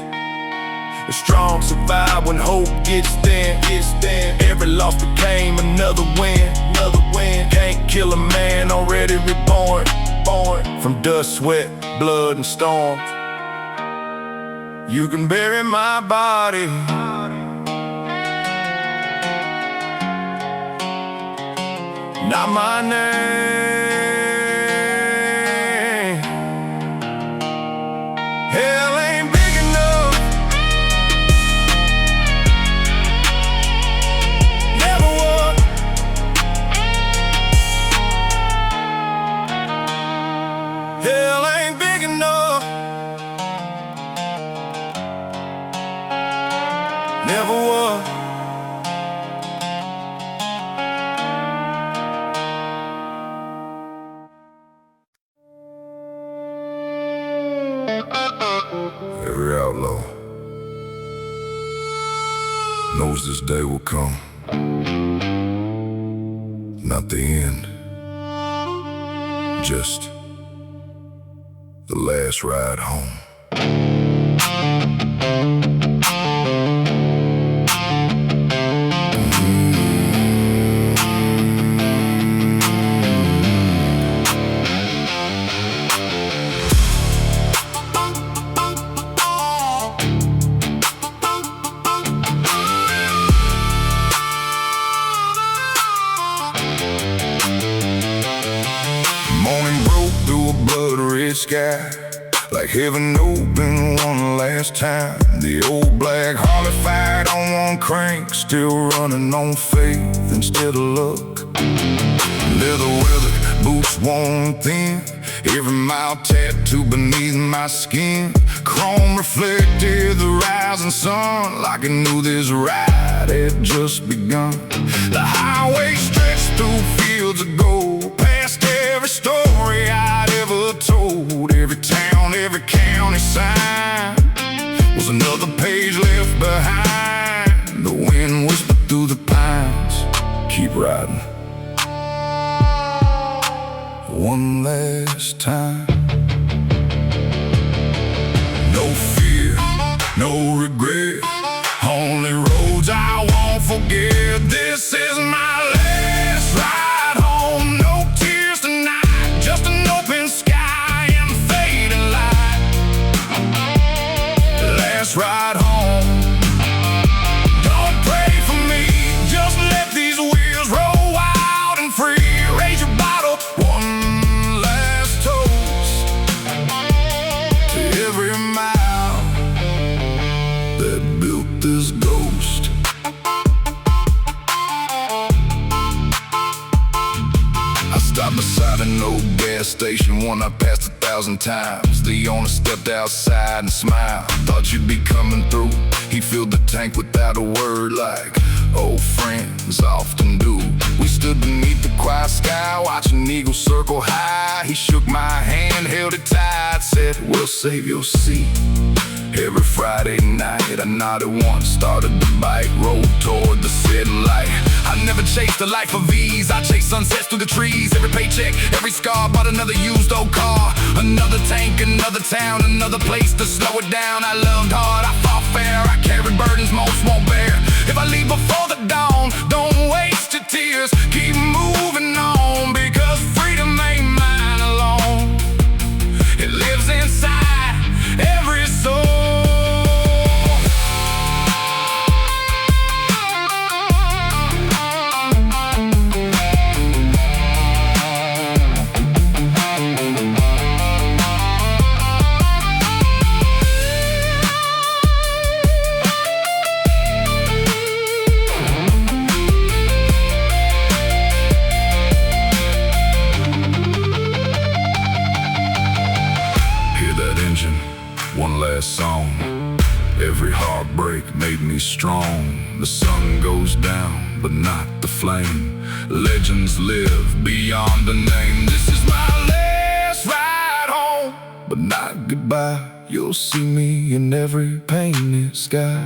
The strong survive when hope gets thin. Every loss became another win. Can't kill a man already reborn. From dust, sweat, blood, and storm. You can bury my body, not my name. Hell ain't big enough, never was. Hell ain't big enough, never was. Every outlaw knows this day will come. Not the end, just the last ride home. Morning broke through a blood-red sky, like heaven opened one last time. The old black Harley fired on one crank, still running on faith instead of luck. Leather weathered, boots worn thin, every mile tattooed beneath my skin. Chrome reflected the rising sun, like I knew this ride had just begun. The highway stretched through fields of gold, past every story I'd ever told. Every town, every county sign was another page left behind. The wind whispered through the pines, keep riding one last time. No fear, no regret, only roads I won't forget. This is my last ride home. No tears tonight, just an open sky and fading light. Last ride home. Don't pray station, one I passed 1,000 times. The owner stepped outside and smiled. Thought you'd be coming through. He filled the tank without a word, like old friends often do. We stood beneath the quiet sky, watching eagles circle high. He shook my hand, held it tight, said, "We'll save your seat." Every Friday night I nodded once, started the bike, rode toward the setting light. I never chased a life of ease, I chased sunsets through the trees. Every paycheck, every scar, bought another used old car. Another tank, another town, another place to slow it down. I loved hard, I fought fair, I carried burdens most won't bear. If I leave before the dawn, don't waste your tears. Keep moving on, because freedom ain't mine alone. It lives inside every soul. One last song. Every heartbreak made me strong. The sun goes down, but not the flame. Legends live beyond the name. This is my last ride home, but not goodbye. You'll see me in every painted sky.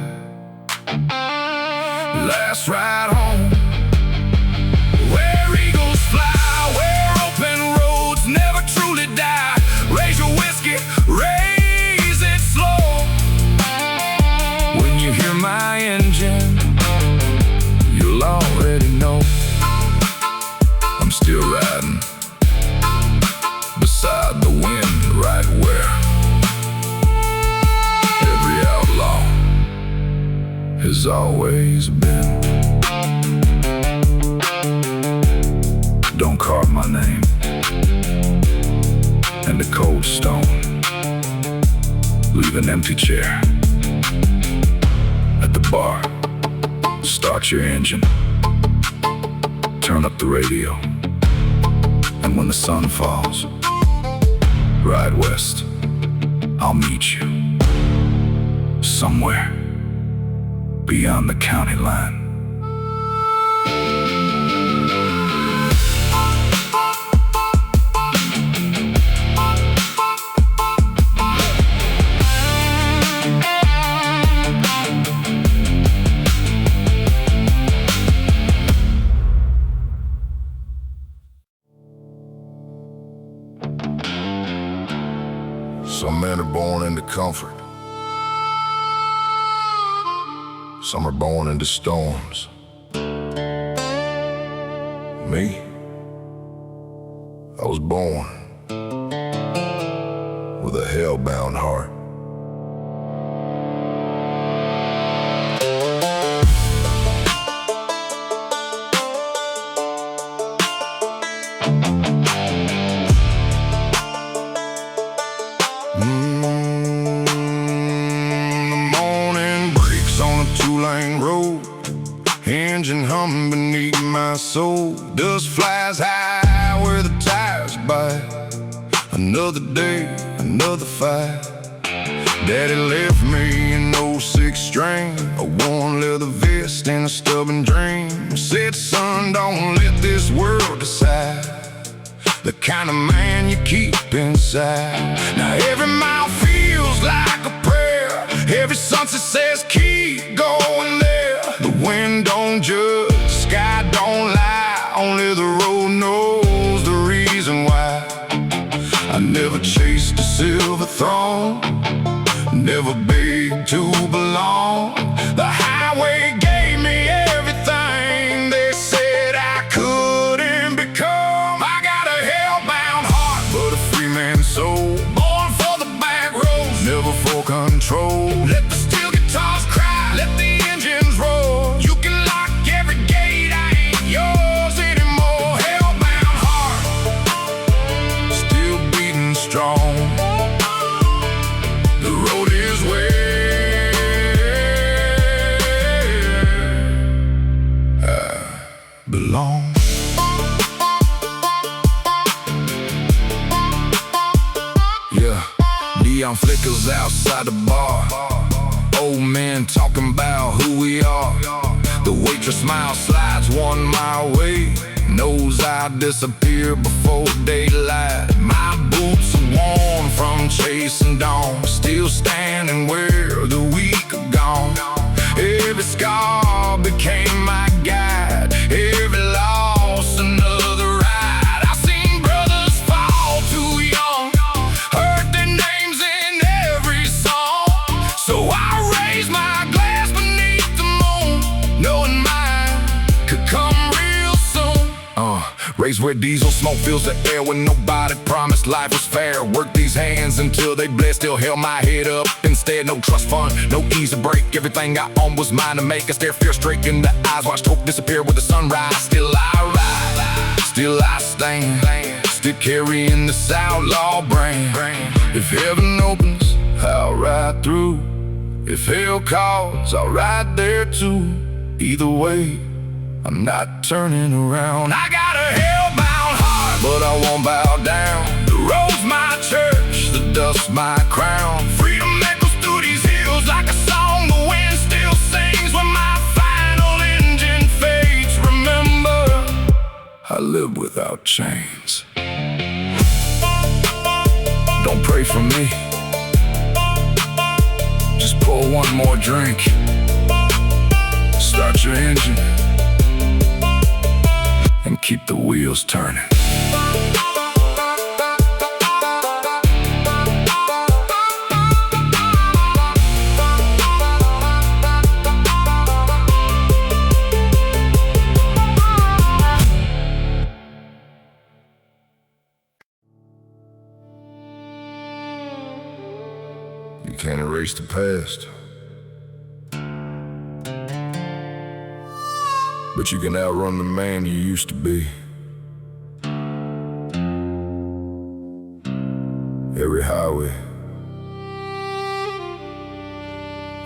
Last ride home, where eagles fly, where open roads never truly die. Raise your whiskey, raise it slow. When you hear my engine, you'll already know I'm still riding beside the wind, right where every outlaw has always been. Don't carve my name in the cold stone. Leave an empty chair at the bar. Start your engine, turn up the radio, and when the sun falls, ride west. I'll meet you somewhere beyond the county line. Some men are born into comfort. Some are born into storms. Me, I was born with a hell-bound heart. Two-lane road, engine humming beneath my soul. Dust flies high where the tires bite. Another day, another fight. Daddy left me an '06 String, a worn leather vest and a stubborn dream. Said, son, don't let this world decide the kind of man you keep inside. Now every mile feels like a prayer. Every sunset says keep going there. The wind don't judge, the sky don't lie. Only the road knows the reason why. I never chased a silver throne, never begged to belong. The highway gave me everything they said I couldn't become. I got a hell-bound heart, but a free man's soul. Born for the back roads, never for control. Let the steel guitars cry, let the engines roar. You can lock every gate, I ain't yours anymore. Hell-bound heart, still beating strong. The road is where I belong. Neon flickers outside the bar. Old men talking about who we are. The waitress smile slides 1 mile away. Knows I'll disappear before daylight. My boots are worn from chasing dawn. Still standing where the week are gone. Every scar became my guide. Every loss another ride. I've seen brothers fall too young. Heard their names in every song. So I raise my glass beneath the moon, knowing mine could come real soon. Raised where diesel smoke fills the air, when nobody promised life was fair. Worked these hands until they bled, still held my head up instead. No trust fund, no easy break. Everything I owned was mine to make. I stare fear straight in the eyes, watched hope disappear with the sunrise. Still I rise, still I stand, still carrying this outlaw brand. If heaven opens, I'll ride through. If hell calls, I'll ride there too. Either way, I'm not turning around. I got a hellbound heart, but I won't bow down. The road's my church, the dust's my crown. Freedom echoes through these hills like a song the wind still sings when my final engine fades. Remember, I live without chains. Don't pray for me, just pour one more drink. Start your engine and keep the wheels turning. You can't erase the past, but you can outrun the man you used to be. Every highway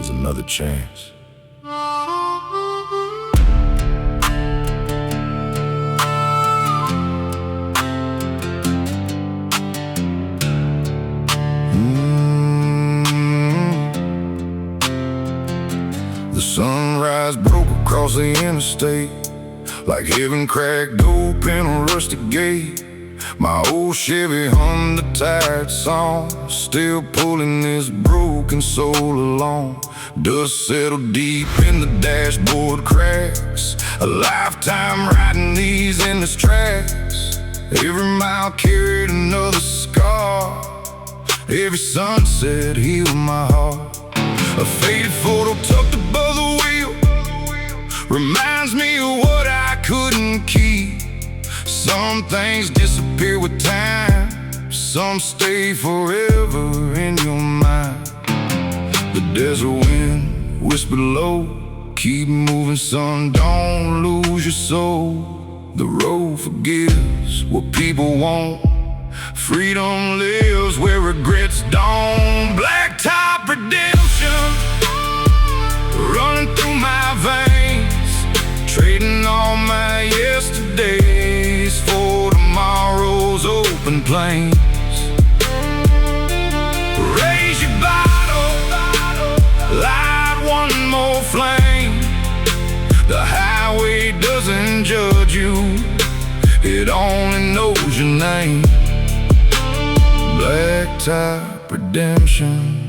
is another chance. The sunrise broke across the interstate like heaven cracked open a rusty gate. My old Chevy hummed a tired song, still pulling this broken soul along. Dust settled deep in the dashboard cracks, a lifetime riding these endless tracks. Every mile carried another scar, every sunset healed my heart. A faded photo tucked above the wheel reminds me of what I couldn't keep. Some things disappear with time, some stay forever in your mind. The desert wind whispered low, keep moving son, don't lose your soul. The road forgives what people want, freedom lives where regrets don't. Black top redemption running through my veins, trading all my yesterdays for tomorrow's open plains. Raise your bottle, light one more flame. The highway doesn't judge you, it only knows your name. Black top redemption,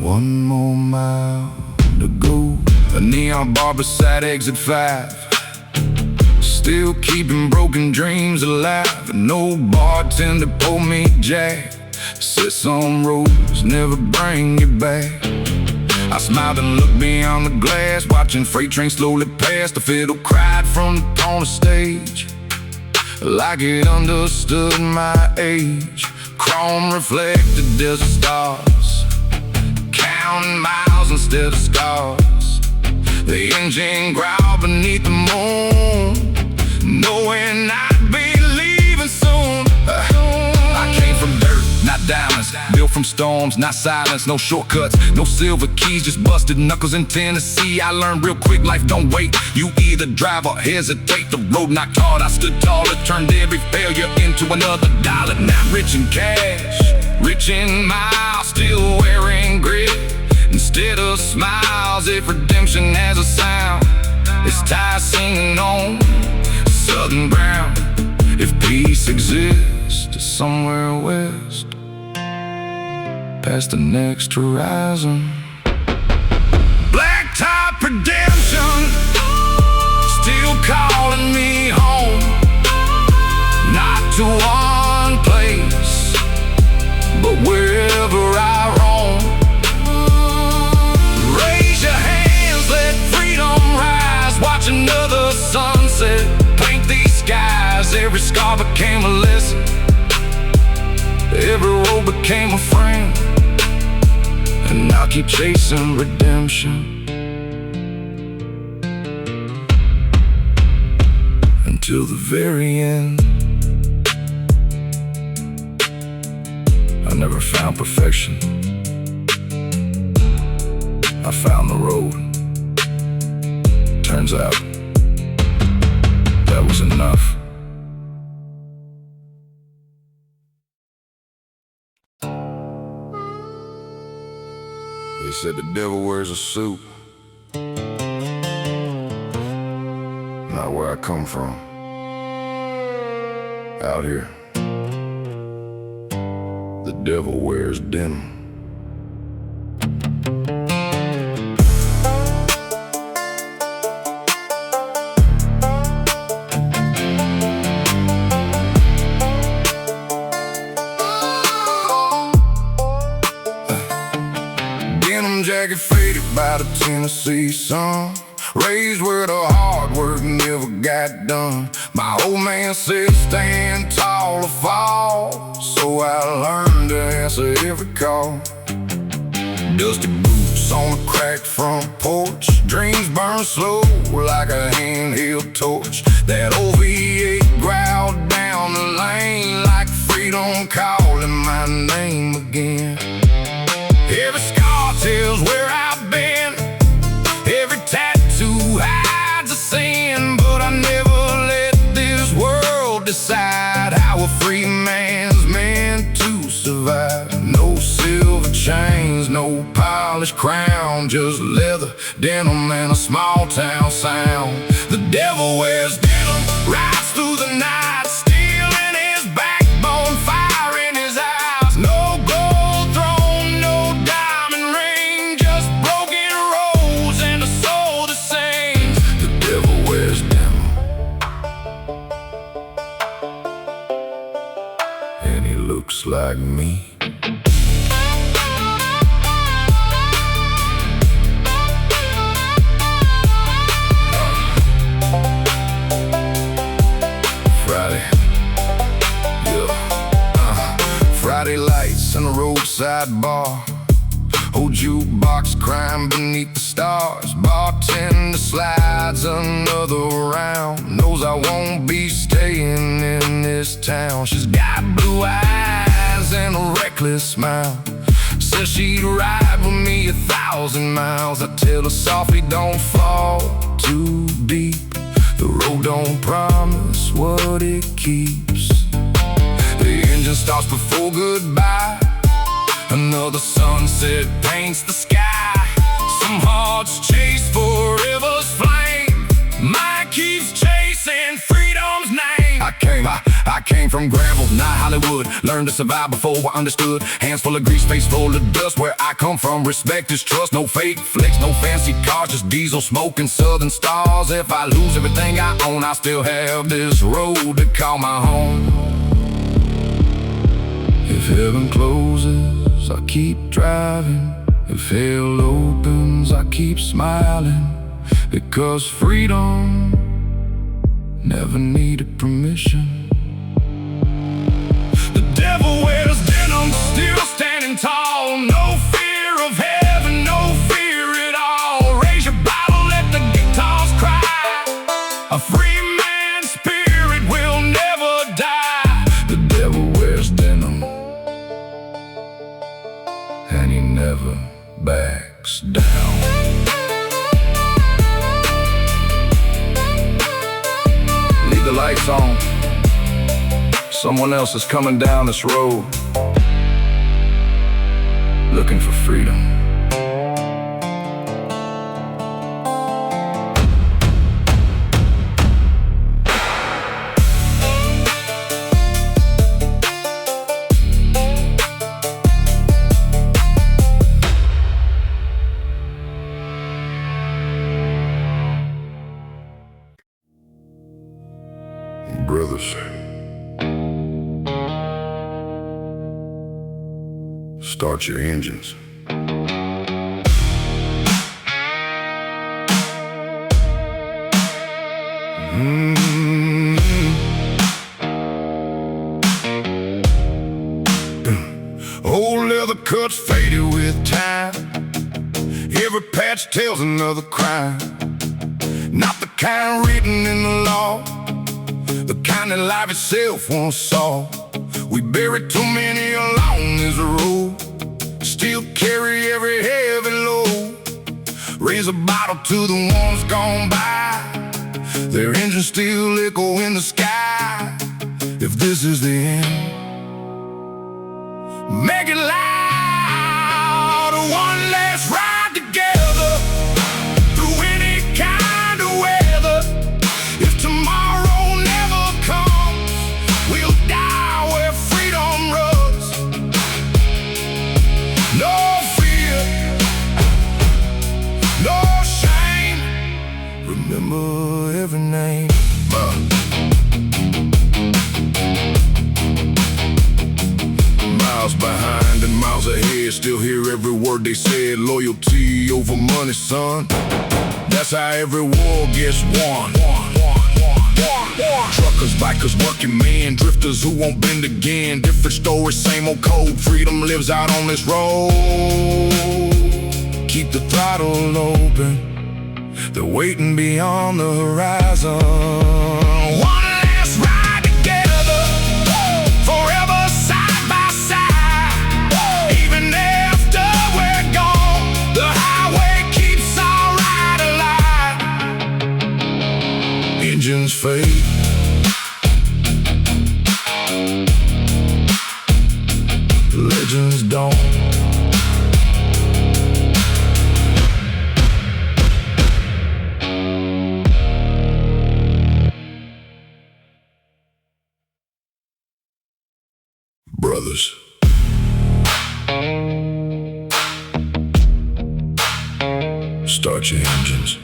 one more mile to go. A neon bar beside exit 5, still keeping broken dreams alive. No bartender pour me Jack, said some roads never bring you back. I smiled and looked beyond the glass, watching freight trains slowly pass. The fiddle cried from on the stage like it understood my age. Chrome reflected desert stars, counting miles instead of scars. The engine growled beneath the moon, knowing I'd be leaving soon. I came from dirt, not diamonds, built from storms, not silence. No shortcuts, no silver keys, just busted knuckles in Tennessee. I learned real quick, life don't wait. You either drive or hesitate. The road knocked hard, I stood tall. It turned every failure into another dollar. Now rich in cash, rich in miles, still wearing grit instead of smiles. If redemption has a sound, it's ties singing on southern ground. If peace exists somewhere west, past the next horizon. Blacktop redemption, still calling me home. Not to one place, but wherever I roam. Raise your hands, let freedom rise. Watch another sunset paint these skies. Every scar became a lesson, every road became a friend, and I'll keep chasing redemption until the very end. I never found perfection, I found the road. Turns out that was enough. They said the devil wears a suit. Not where I come from. Out here, the devil wears denim. Denim jacket faded by the Tennessee sun. Raised where the hard work never got done. My old man said stand tall or fall, so I learned to answer every call. Dusty boots on a cracked front porch, dreams burn slow like a handheld torch. That old V8 growled down the lane like freedom calling my name again. Every scar tells where I've been, every tattoo hides a sin, but I never let this world decide how a free man's meant to survive. No silver chains, no polished crown, just leather, denim, and a small town sound. The devil wears denim, rides through the night, steel in his backbone, fire in his eyes. No gold throne, no diamond ring, just broken roads and a soul that sings. The devil wears denim, and he looks like me. Friday lights and a roadside bar, old jukebox crying beneath the stars. Bartender slides another round, knows I won't be staying in this town. She's got blue eyes and a reckless smile, says she'd ride with me 1,000 miles. I tell her softly, don't fall too deep, the road don't promise what it keeps. The engine starts before goodbye, another sunset paints the sky. Some hearts chase for river's flame, mine keeps chasing freedom's name. I came from gravel, not Hollywood. Learned to survive before I understood. Hands full of grease, face full of dust. Where I come from, respect is trust. No fake flicks, no fancy cars, just diesel smoke and southern stars. If I lose everything I own, I still have this road to call my home. If heaven closes, I keep driving. If hell opens, I keep smiling. Because freedom never needed permission. The devil wears denim, still standing tall. No fear of heaven, no fear at all. Raise your bottle, let the guitars cry. A free man's spirit will never die. The devil wears denim, and he never backs down. Leave the lights on. Someone else is coming down this road, looking for freedom. Brothers, start your engines. Old leather cuts faded with time. Every patch tells another crime. Not the kind written in the law, the kind that life itself won't solve. We buried too many along this road, still carry every heavy load. Raise a bottle to the ones gone by, their engines still echo in the sky. If this is the end, make it loud. One last ride together through any kind of weather. If tomorrow never comes, we'll die where freedom runs. No fear, no shame. Remember every name. Miles behind and miles ahead, still hear every word they said. Loyalty over money, son. That's how every war gets won. Truckers, bikers, working men, drifters who won't bend again. Different stories, same old code. Freedom lives out on this road. Keep the throttle open, they're waiting beyond the horizon. One last ride together, forever side by side. Even after we're gone, the highway keeps our ride alive. Engines fade, legends don't. Brothers, start your engines.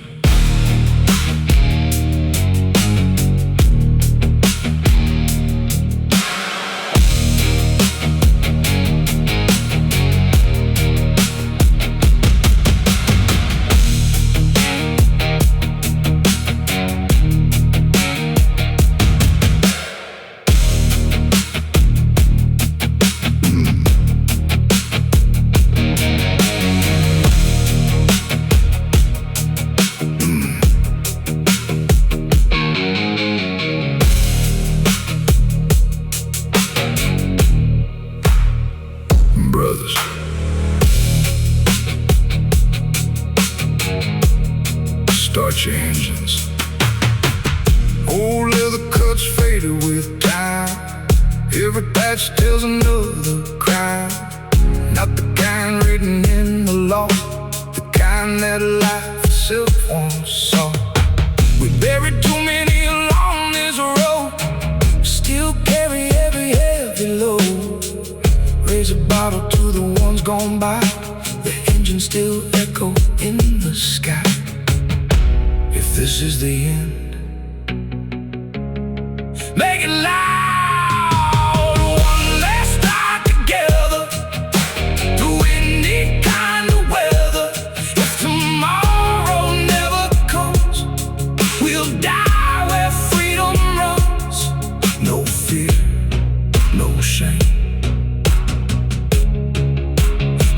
Brothers, start your engines. Old leather cuts faded with time. Every patch tells another crime. Not the kind written in the law, the kind that life itself won't solve. We buried too many along this road, still carry every heavy load. Raise a bottle to the ones gone by, the engines still echo in the sky. If this is the end, make it loud. One last ride together through any kind of weather. If tomorrow never comes, we'll die where freedom runs. No fear, no shame.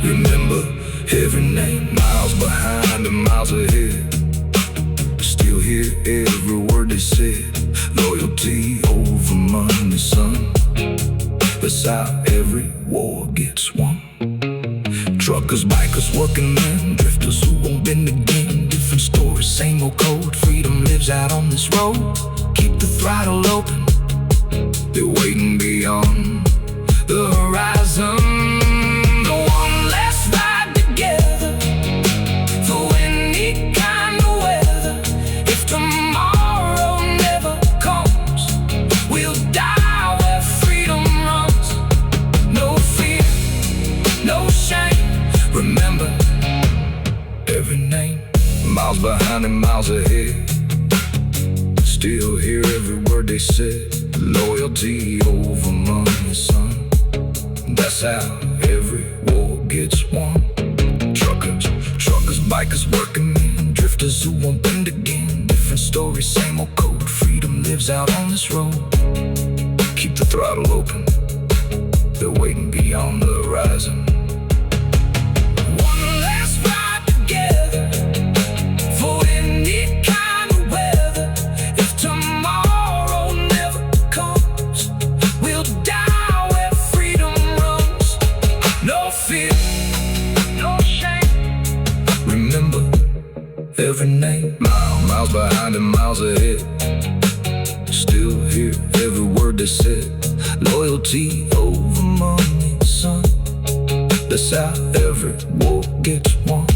Remember every name, miles behind and miles ahead. Still hear every word they said. Loyalty over money. Truckers, bikers, working men, drifters who won't bend again. Different stories, same old code. Freedom lives out on this road. Keep the throttle open, they're waiting beyond the horizon. The one last ride together through any kind of weather. If tomorrow never comes, we'll die where freedom runs. No fear, no shame. Remember every name. Miles behind and miles ahead. Still hear every word they said. Loyalty over money, son. That's how every war gets won. Truckers, bikers, working men, drifters who won't bend again. Different stories, same old code. Freedom lives out on this road. Keep the throttle open, they're waiting beyond the horizon. One last ride together for any kind of weather. If tomorrow never comes, we'll die where freedom runs. No fear, no shame. Remember every name. Miles behind and miles ahead. Still hear every word they said. Loyalty over money, son. That's how every war gets won.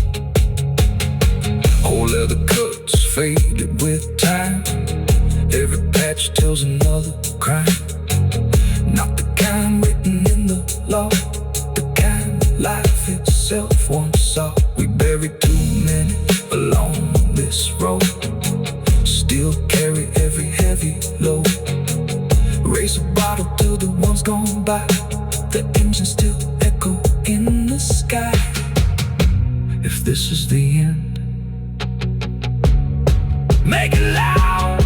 Whole leather cuts faded with time. Every patch tells another crime. Not the kind written in the law, the kind life itself once saw. We buried too many along this road. Still carry every heavy load. Raise a bottle to the ones gone by. The engines still echo in the sky. If this is the end, make it loud.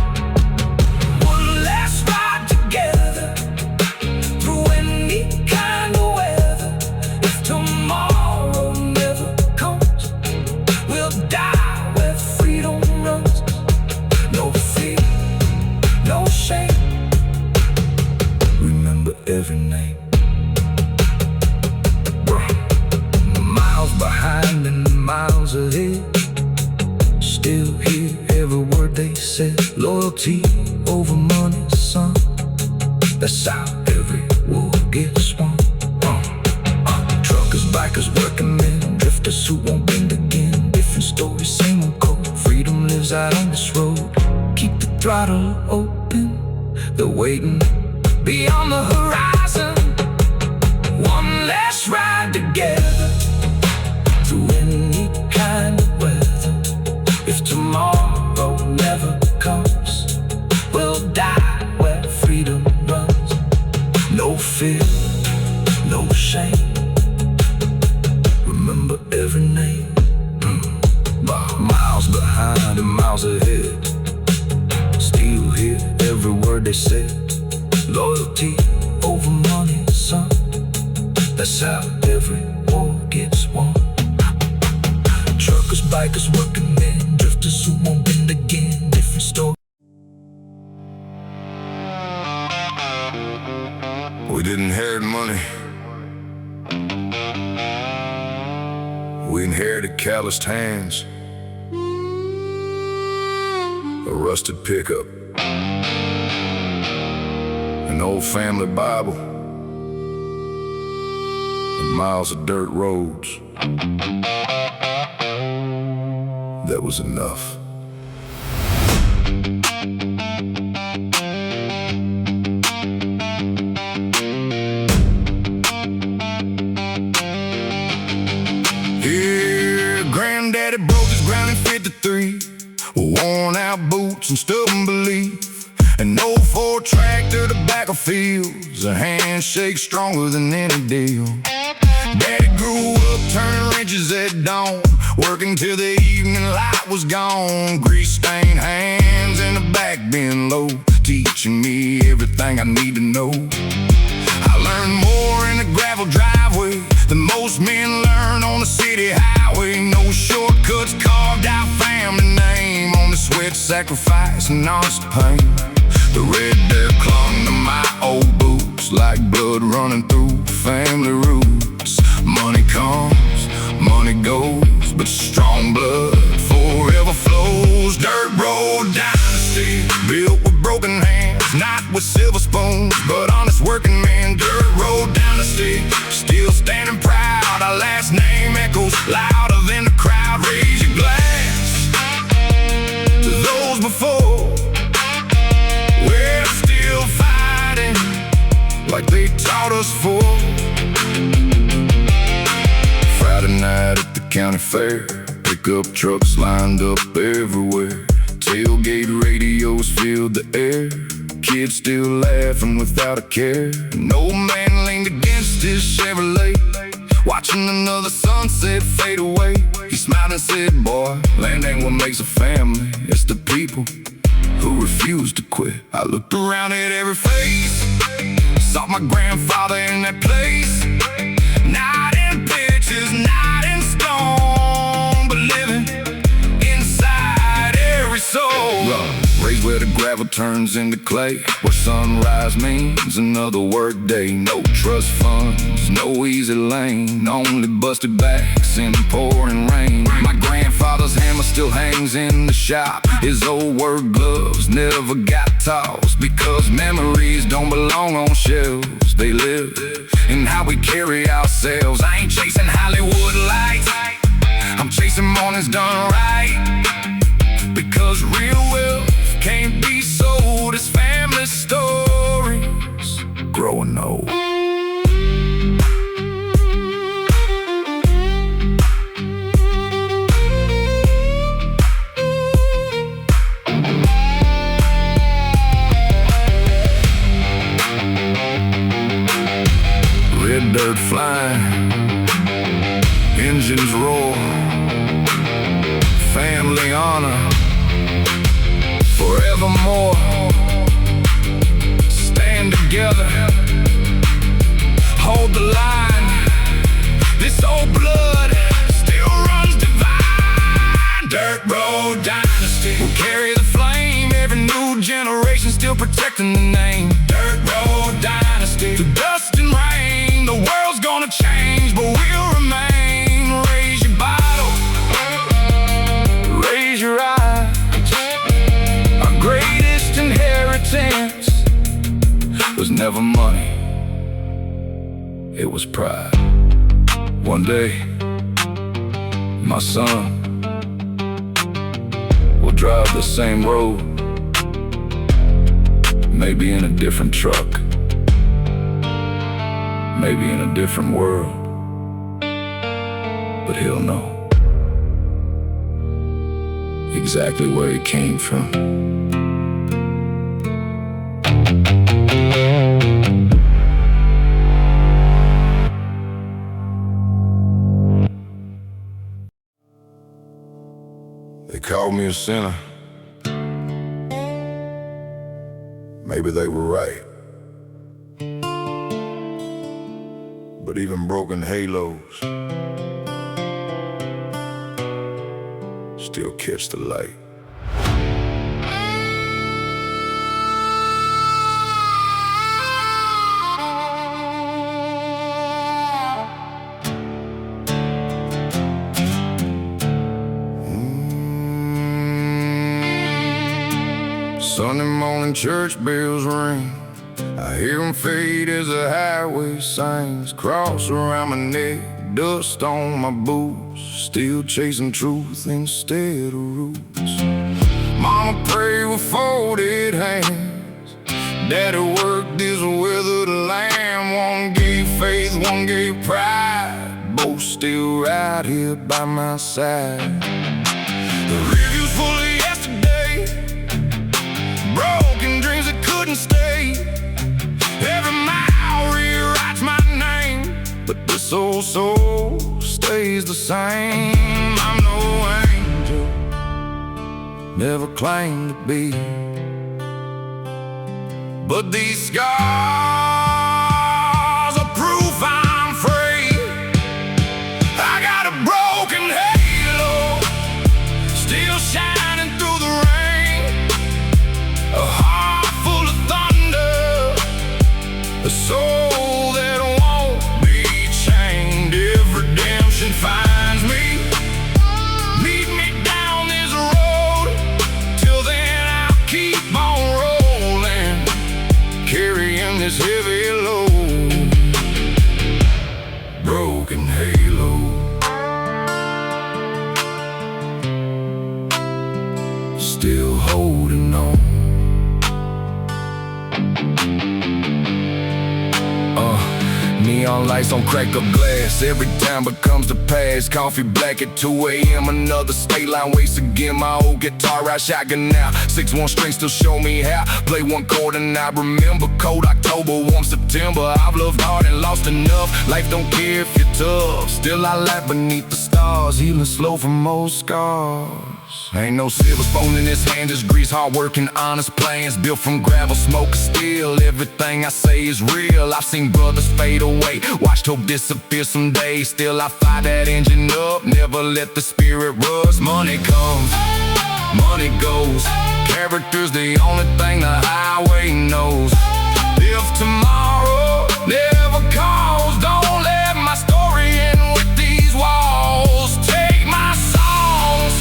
One last ride together through any kind of weather. If tomorrow never comes, we'll die where freedom runs. No fear, no shame. Remember every name. Miles behind and miles ahead. Still hear every word they said. Loyalty over money, son. That's how every war gets won. Truckers, bikers, working men, drifters who won't bend again. Different stories, same old code. Freedom lives out on this road. Keep the throttle open, they're waiting beyond the horizon. One last ride together through any kind of weather. If tomorrow never comes, we'll die where freedom runs. No fear, no shame. Remember every name. Miles behind and miles ahead. Still hear every word they said. Loyalty over money, son. That's how every war gets won. Truckers, bikers, working men, drifters who won't bend again. Different story. We didn't inherit money. We inherited calloused hands, a rusted pickup, an old family Bible, and miles of dirt roads. That was enough. Here, Granddaddy broke his ground in '53. Worn out boots and stubborn belief. An old Ford tractor, tobacco fields, a handshake stronger than any deal. Daddy grew up turning wrenches at dawn, working till the evening light was gone. Grease-stained hands and a back bend low, teaching me everything I need to know. I learned more in the gravel driveway than most men learn on the city highway. No shortcuts, carved out family name on the sweat, sacrifice, and honest pain. The red dirt clung to my old boots like blood running through family roots. Money comes, money goes, but strong blood forever flows. Dirt road dynasty, built with broken hands, not with silver spoons, but honest working man. Dirt road dynasty, still standing proud. Our last name echoes louder than the crowd. Raise your glass to those before. We're still fighting like they taught us for. Friday night at the county fair, pickup trucks lined up everywhere. Tailgate radios filled the air, kids still laughing without a care. An old man leaned against his Chevrolet, watching another sunset fade away. He smiled and said, boy, land ain't what makes a family, it's the people who refuse to quit. I looked around at every face, saw my grandfather in that place. Not in pictures, not in stone, but living inside every soul. Raised where the gravel turns into clay, where sunrise means another work day. No trust funds, no easy lane, only busted backs in pouring rain. My grandfather's hammer still hangs in the shop. His old work gloves never got tossed, because memories don't belong on shelves. They live in how we carry ourselves. I ain't chasing Hollywood lights, I'm chasing mornings done right, because real wealth can't be sold. It's family stories growing old. Red dirt flying, engines roar, family honor forevermore. Stand together, hold the line. This old blood still runs divine. Dirt road dynasty will carry the flame. Every new generation still protecting the name. Dirt road dynasty, through dust and rain. The world's gonna change, but we'll remain. Raise your bottle, raise your eyes. Our greatest inheritance was never money, it was pride. One day, my son will drive the same road, maybe in a different truck, maybe in a different world, but he'll know exactly where he came from. They called me a sinner. Maybe they were right. But even broken halos still catch the light. Sunday morning church bells ring, I hear them fade as the highway sings. Cross around my neck, dust on my boots, still chasing truth instead of roots. Mama prayed with folded hands, Daddy worked his withered lamb. One gave faith, one gave pride, both still right here by my side. The review's full of yesterday, broken dreams that couldn't stay. Every mile rewrites my name, but this old soul stays the same. I'm no angel, never claimed to be, but these scars are proof I'm free. I got a broken halo, still shining through the rain. A heart full of thunder, a soul that won't be chained. If redemption finds me, halo. Still holding on. Neon lights on crack up glass. Every time becomes the past. Coffee black at 2 a.m. Another state line waits again. My old guitar I shotgun now. 6-1 string still show me how. Play one chord and I remember. Cold October, warm September. I've loved hard and lost enough. Life don't care if you're tough. Still I laugh beneath the stars. Healing slow from old scars. Ain't no silver spoon in this hand, just grease, hard work and honest plans. Built from gravel, smoke, and steel. Everything I say is real. I've seen brothers fade away, watched hope disappear someday. Still I fire that engine up, never let the spirit rust. Money comes, money goes. Character's the only thing the highway knows. If tomorrow never calls, don't let my story end with these walls. Take my songs,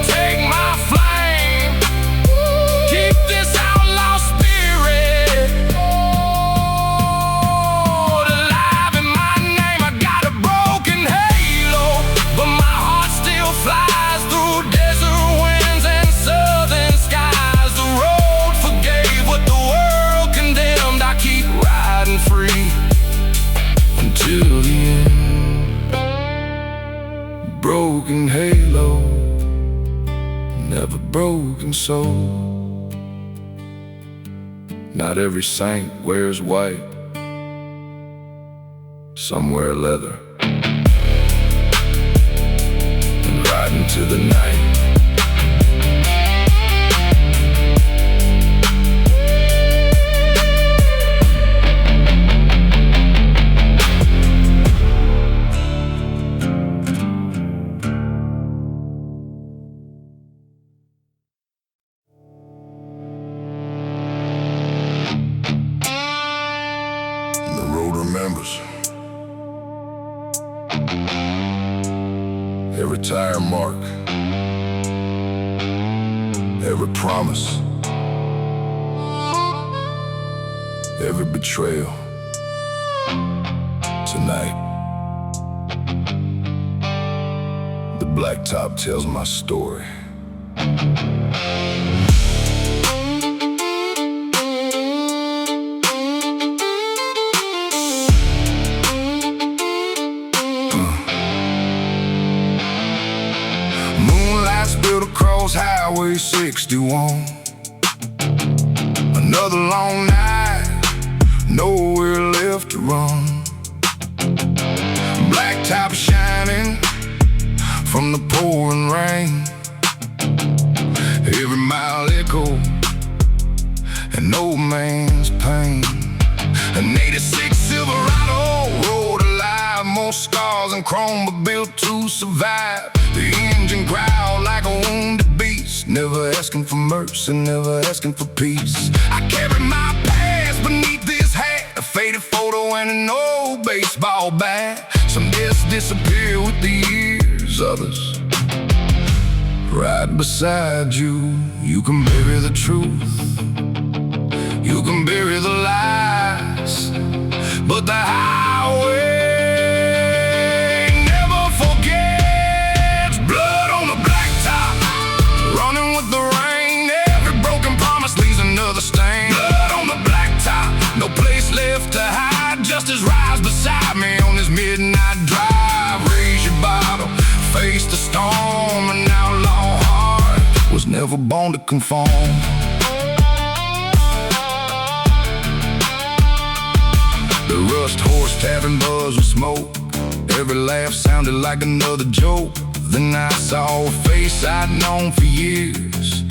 take my flame, keep this outlaw spirit alive in my name. I got a broken halo, but my heart still flies through desert winds and southern skies. The road forgave what the world condemned. I keep riding free until the end. Broken halo, never broken soul. Not every saint wears white. Some wear leather and ride into the night. The road remembers. Every tire mark, every promise, every betrayal. Tonight, the blacktop tells my story. Built across Highway 61. Another long night, nowhere left to run. Blacktop shining from the pouring rain. Every mile echo, an old man's pain. An '86 Silverado rode alive, more scars and chrome, but built to survive. The engine growled like a wounded beast, never asking for mercy, never asking for peace. I carry my past beneath this hat, a faded photo and an old baseball bat. Some just disappear with the years, others right beside you. You can bury the truth, you can bury the lies, but the highway never forgets. Blood on the blacktop, running with the rain. Every broken promise leaves another stain. Blood on the blacktop, no place left to hide. Justice rise beside me on this midnight drive. Raise your bottle, face the storm. An outlaw heart was never born to conform. The rust horse tavern buzz with smoke. Every laugh sounded like another joke. Then I saw a face I'd known for years,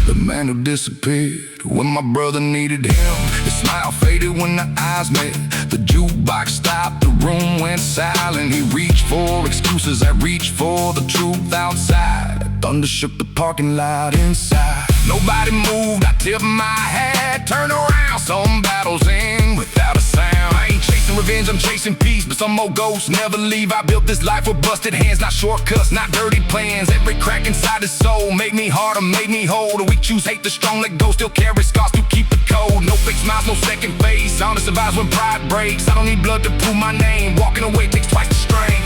the man who disappeared when my brother needed him. His smile faded when the eyes met. The jukebox stopped, the room went silent. He reached for excuses, I reached for the truth outside. Thunder shook the parking lot inside. Nobody moved, I tipped my hat. Turned around, some battles end without a sound. I ain't chasing revenge, I'm chasing peace, but some old ghosts never leave. I built this life with busted hands, not shortcuts, not dirty plans. Every crack inside his soul made me harder, made me whole. The weak choose hate, the strong let go. Still carry scars to keep the code. No fake smiles, no second face. Honor survives when pride breaks. I don't need blood to prove my name. Walking away takes twice the strain.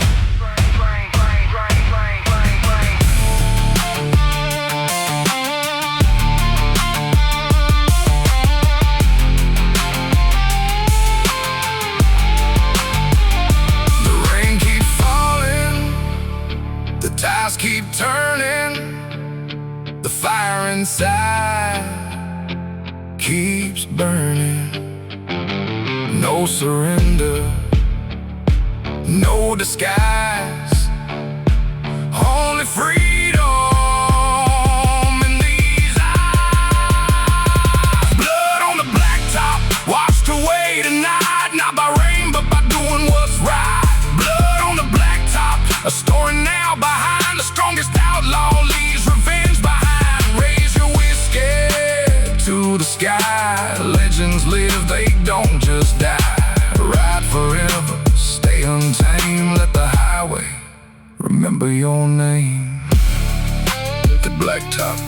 Tides keep turning, the fire inside keeps burning. No surrender, no disguise, only freedom in these eyes. Blood on the blacktop, washed away tonight, not by rain but by doing what's right. Blood on the blacktop, a story now behind the strongest outlaw leaves revenge behind. Raise your whiskey to the sky. Legends live, they don't just die. Ride forever, stay untamed. Let the highway remember your name. The blacktop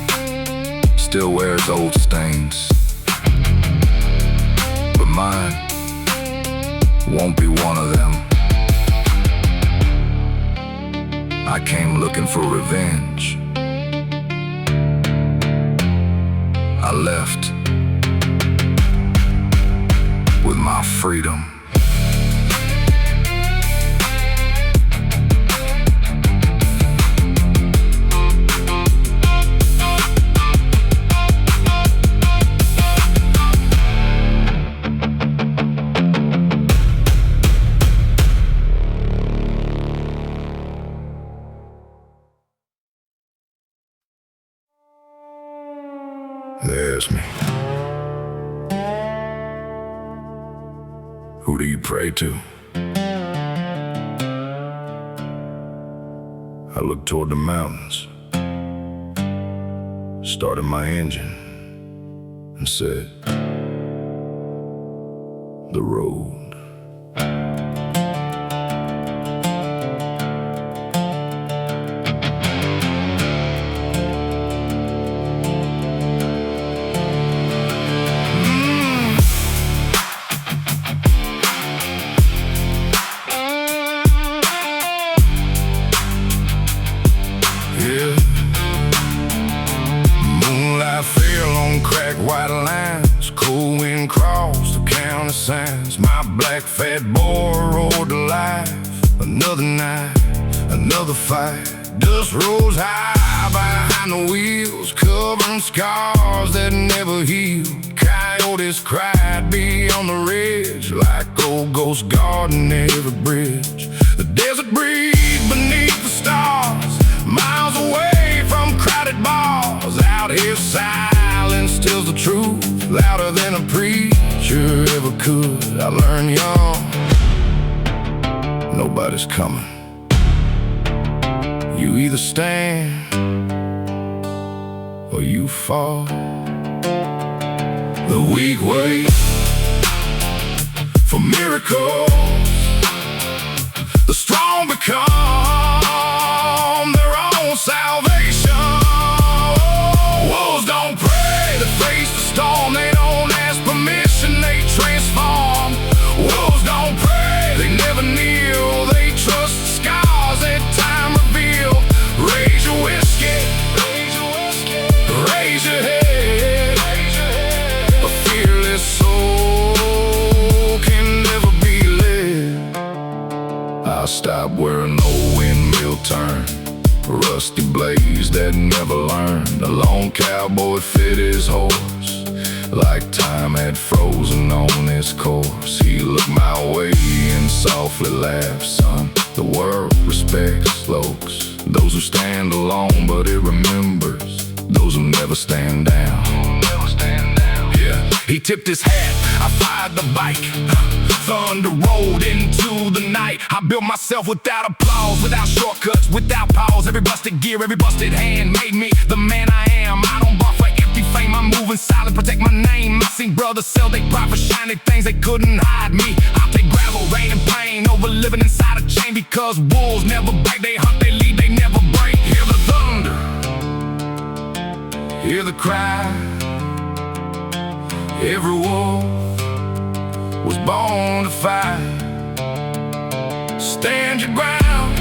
still wears old stains, but mine won't be one of them. I came looking for revenge. I left with my freedom. There's me. Who do you pray to? I looked toward the mountains, started my engine, and said, the road. Moonlight fell on cracked white lines. Cold wind crossed the county signs. My black fat boy roared to life. Another night, another fight. Dust rose high behind the wheels, covering scars that never healed. Coyotes cried beyond the ridge, like old ghost guarding every bridge. The desert breathed beneath the stars, miles away from crowded bars. Out here silence tells the truth, louder than a preacher ever could. I learned young, nobody's coming. You either stand or you fall. The weak wait for miracles, the strong become their own salvation. Wolves don't pray, they face the storm. They don't ask permission, they transform. Wolves don't pray, they never kneel. They trust the scars that time reveal. Raise your whiskey, raise your whiskey, raise your head. A fearless soul can never be led. I'll stop where no windmill turn, rusty blades that never learned. A lone cowboy fit his horse, like time had frozen on his course. He looked my way and softly laughed, son. The world respects folks, those who stand alone, but it remembers those who never stand down. Yeah, he tipped his hat, I fired the bike. Thunder rolled into the night. I built myself without applause, without shortcuts, without pause. Every busted gear, every busted hand made me the man I am. I don't bar for empty fame, I'm moving silent, protect my name. I seen brothers sell they pride for shiny things, they couldn't hide me. I'll take gravel, rain and pain over living inside a chain. Because wolves never bite, they hunt, they lead, they never break. Hear the thunder, hear the cry, Every wolf was born to fight. Stand your ground,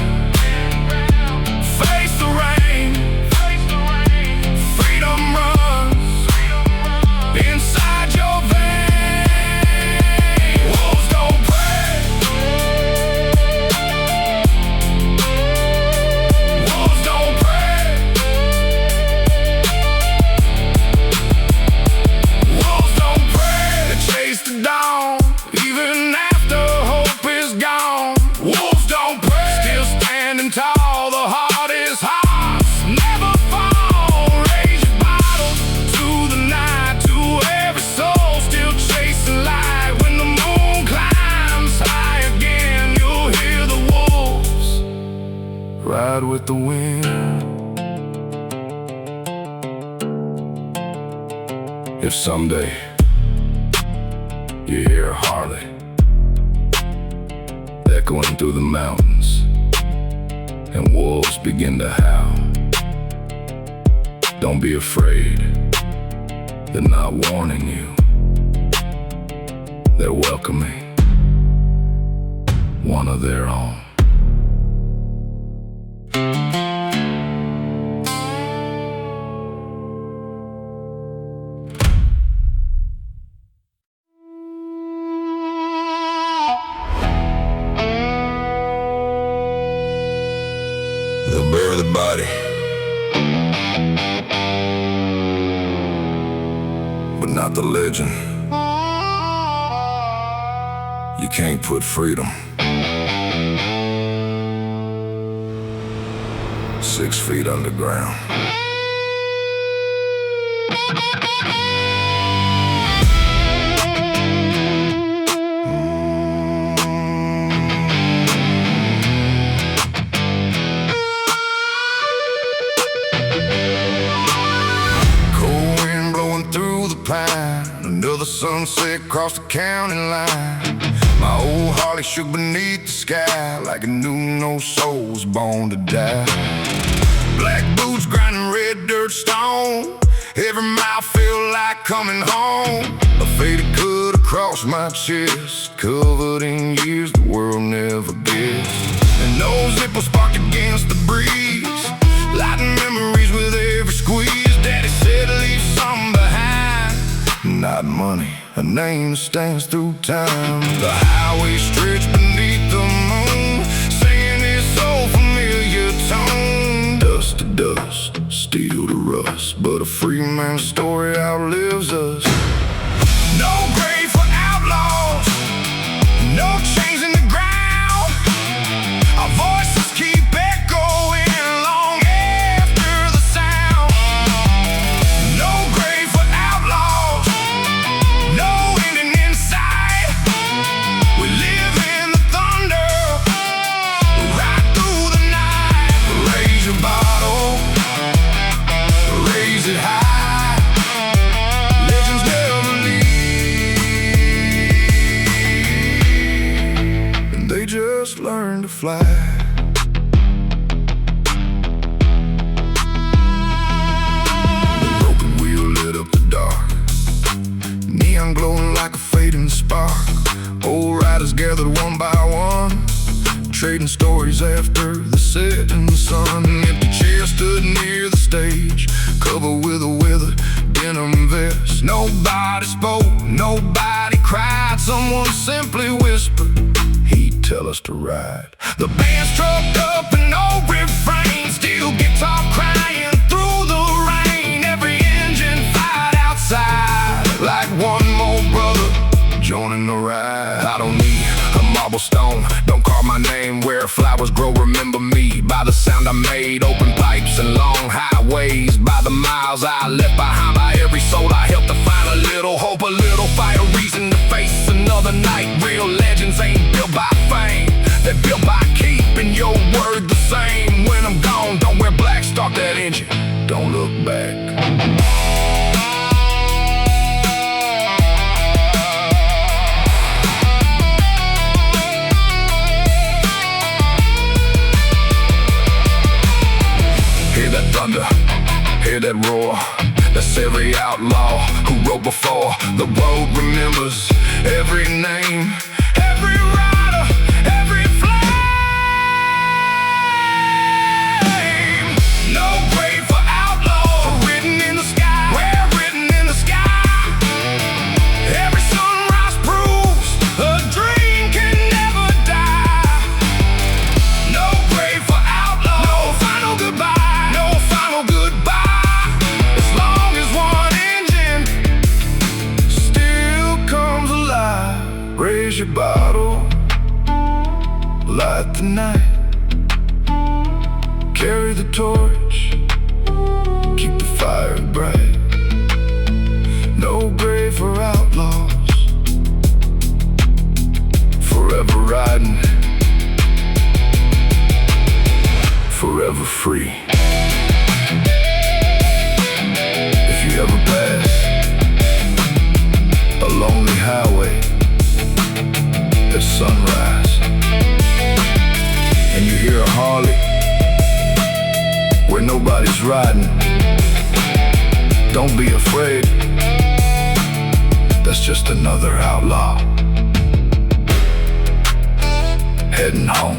face the rain. Freedom runs inside your veins. Wolves don't pray. Wolves don't pray. Wolves don't pray. They chase the dawn even after hope is gone. Wolves don't pray. Still standing tall, the hardest hearts never fall. Raise your bottle to the night, to every soul still chasing light. When the moon climbs high again, you'll hear the wolves ride with the wind. If someday you hear a Harley echoing through the mountains and wolves begin to howl, don't be afraid. They're not warning you, they're welcoming one of their own. They'll bury the body, but not the legend. You can't put freedom 6 feet underground. Another sunset crossed the county line. My old Harley shook beneath the sky like it knew no soul was born to die. Black boots grinding red dirt stone, every mile felt like coming home. A faded cut across my chest, covered in years the world never guessed. And no zipper sparked against the breeze, lighting memories with every squeeze. Daddy said leave some behind, not money, a name that stands through time. The highway stretched beneath the moon, singing this old familiar tone. Dust to dust, steel to rust, but a free man's story outlives us. No grave for outlaws, no chains in the ground. Our voices keep echoing long after the sound. No grave for outlaws, no ending in sight. We live in the thunder, right through the night. Raise your bottle, raise it high. Legends never leave, and they just learn to fly. The broken wheel lit up the dark, neon glowing like a fading spark. Old riders gathered one by one, trading stories after the setting sun. An empty chair stood near the stage, covered with a withered denim vest. Nobody spoke, nobody cried. Someone simply whispered, he'd tell us to ride. The band struck up an old refrain, steel guitar crying through the rain. Every engine fired outside, like one more brother joining the ride. I don't need a marble stone, don't carve my name where flowers grow. Remember me by the sound I made, open pipes and long highways. By the miles I left behind, by every soul I helped to find a little hope, a little fight, a reason to face another night. Real legends ain't built by fame, they're built by keeping your word the same. When I'm gone, don't wear black, start that engine, don't look back. Hear that thunder, hear that roar. That's every outlaw who rode before. The road remembers every name, every rider, every flame. No grave for outlaw, written in the sky. We're written in the sky. Every sunrise proves a dream can never die. No grave for outlaw, no final goodbye, no final goodbye. As long as one engine still comes alive. Raise your bottle, light the night, carry the torch, keep the fire bright. No grave for outlaws, forever riding, forever free. If you ever pass a lonely highway at sunrise, and you hear a Harley where nobody's riding, don't be afraid. That's just another outlaw heading home.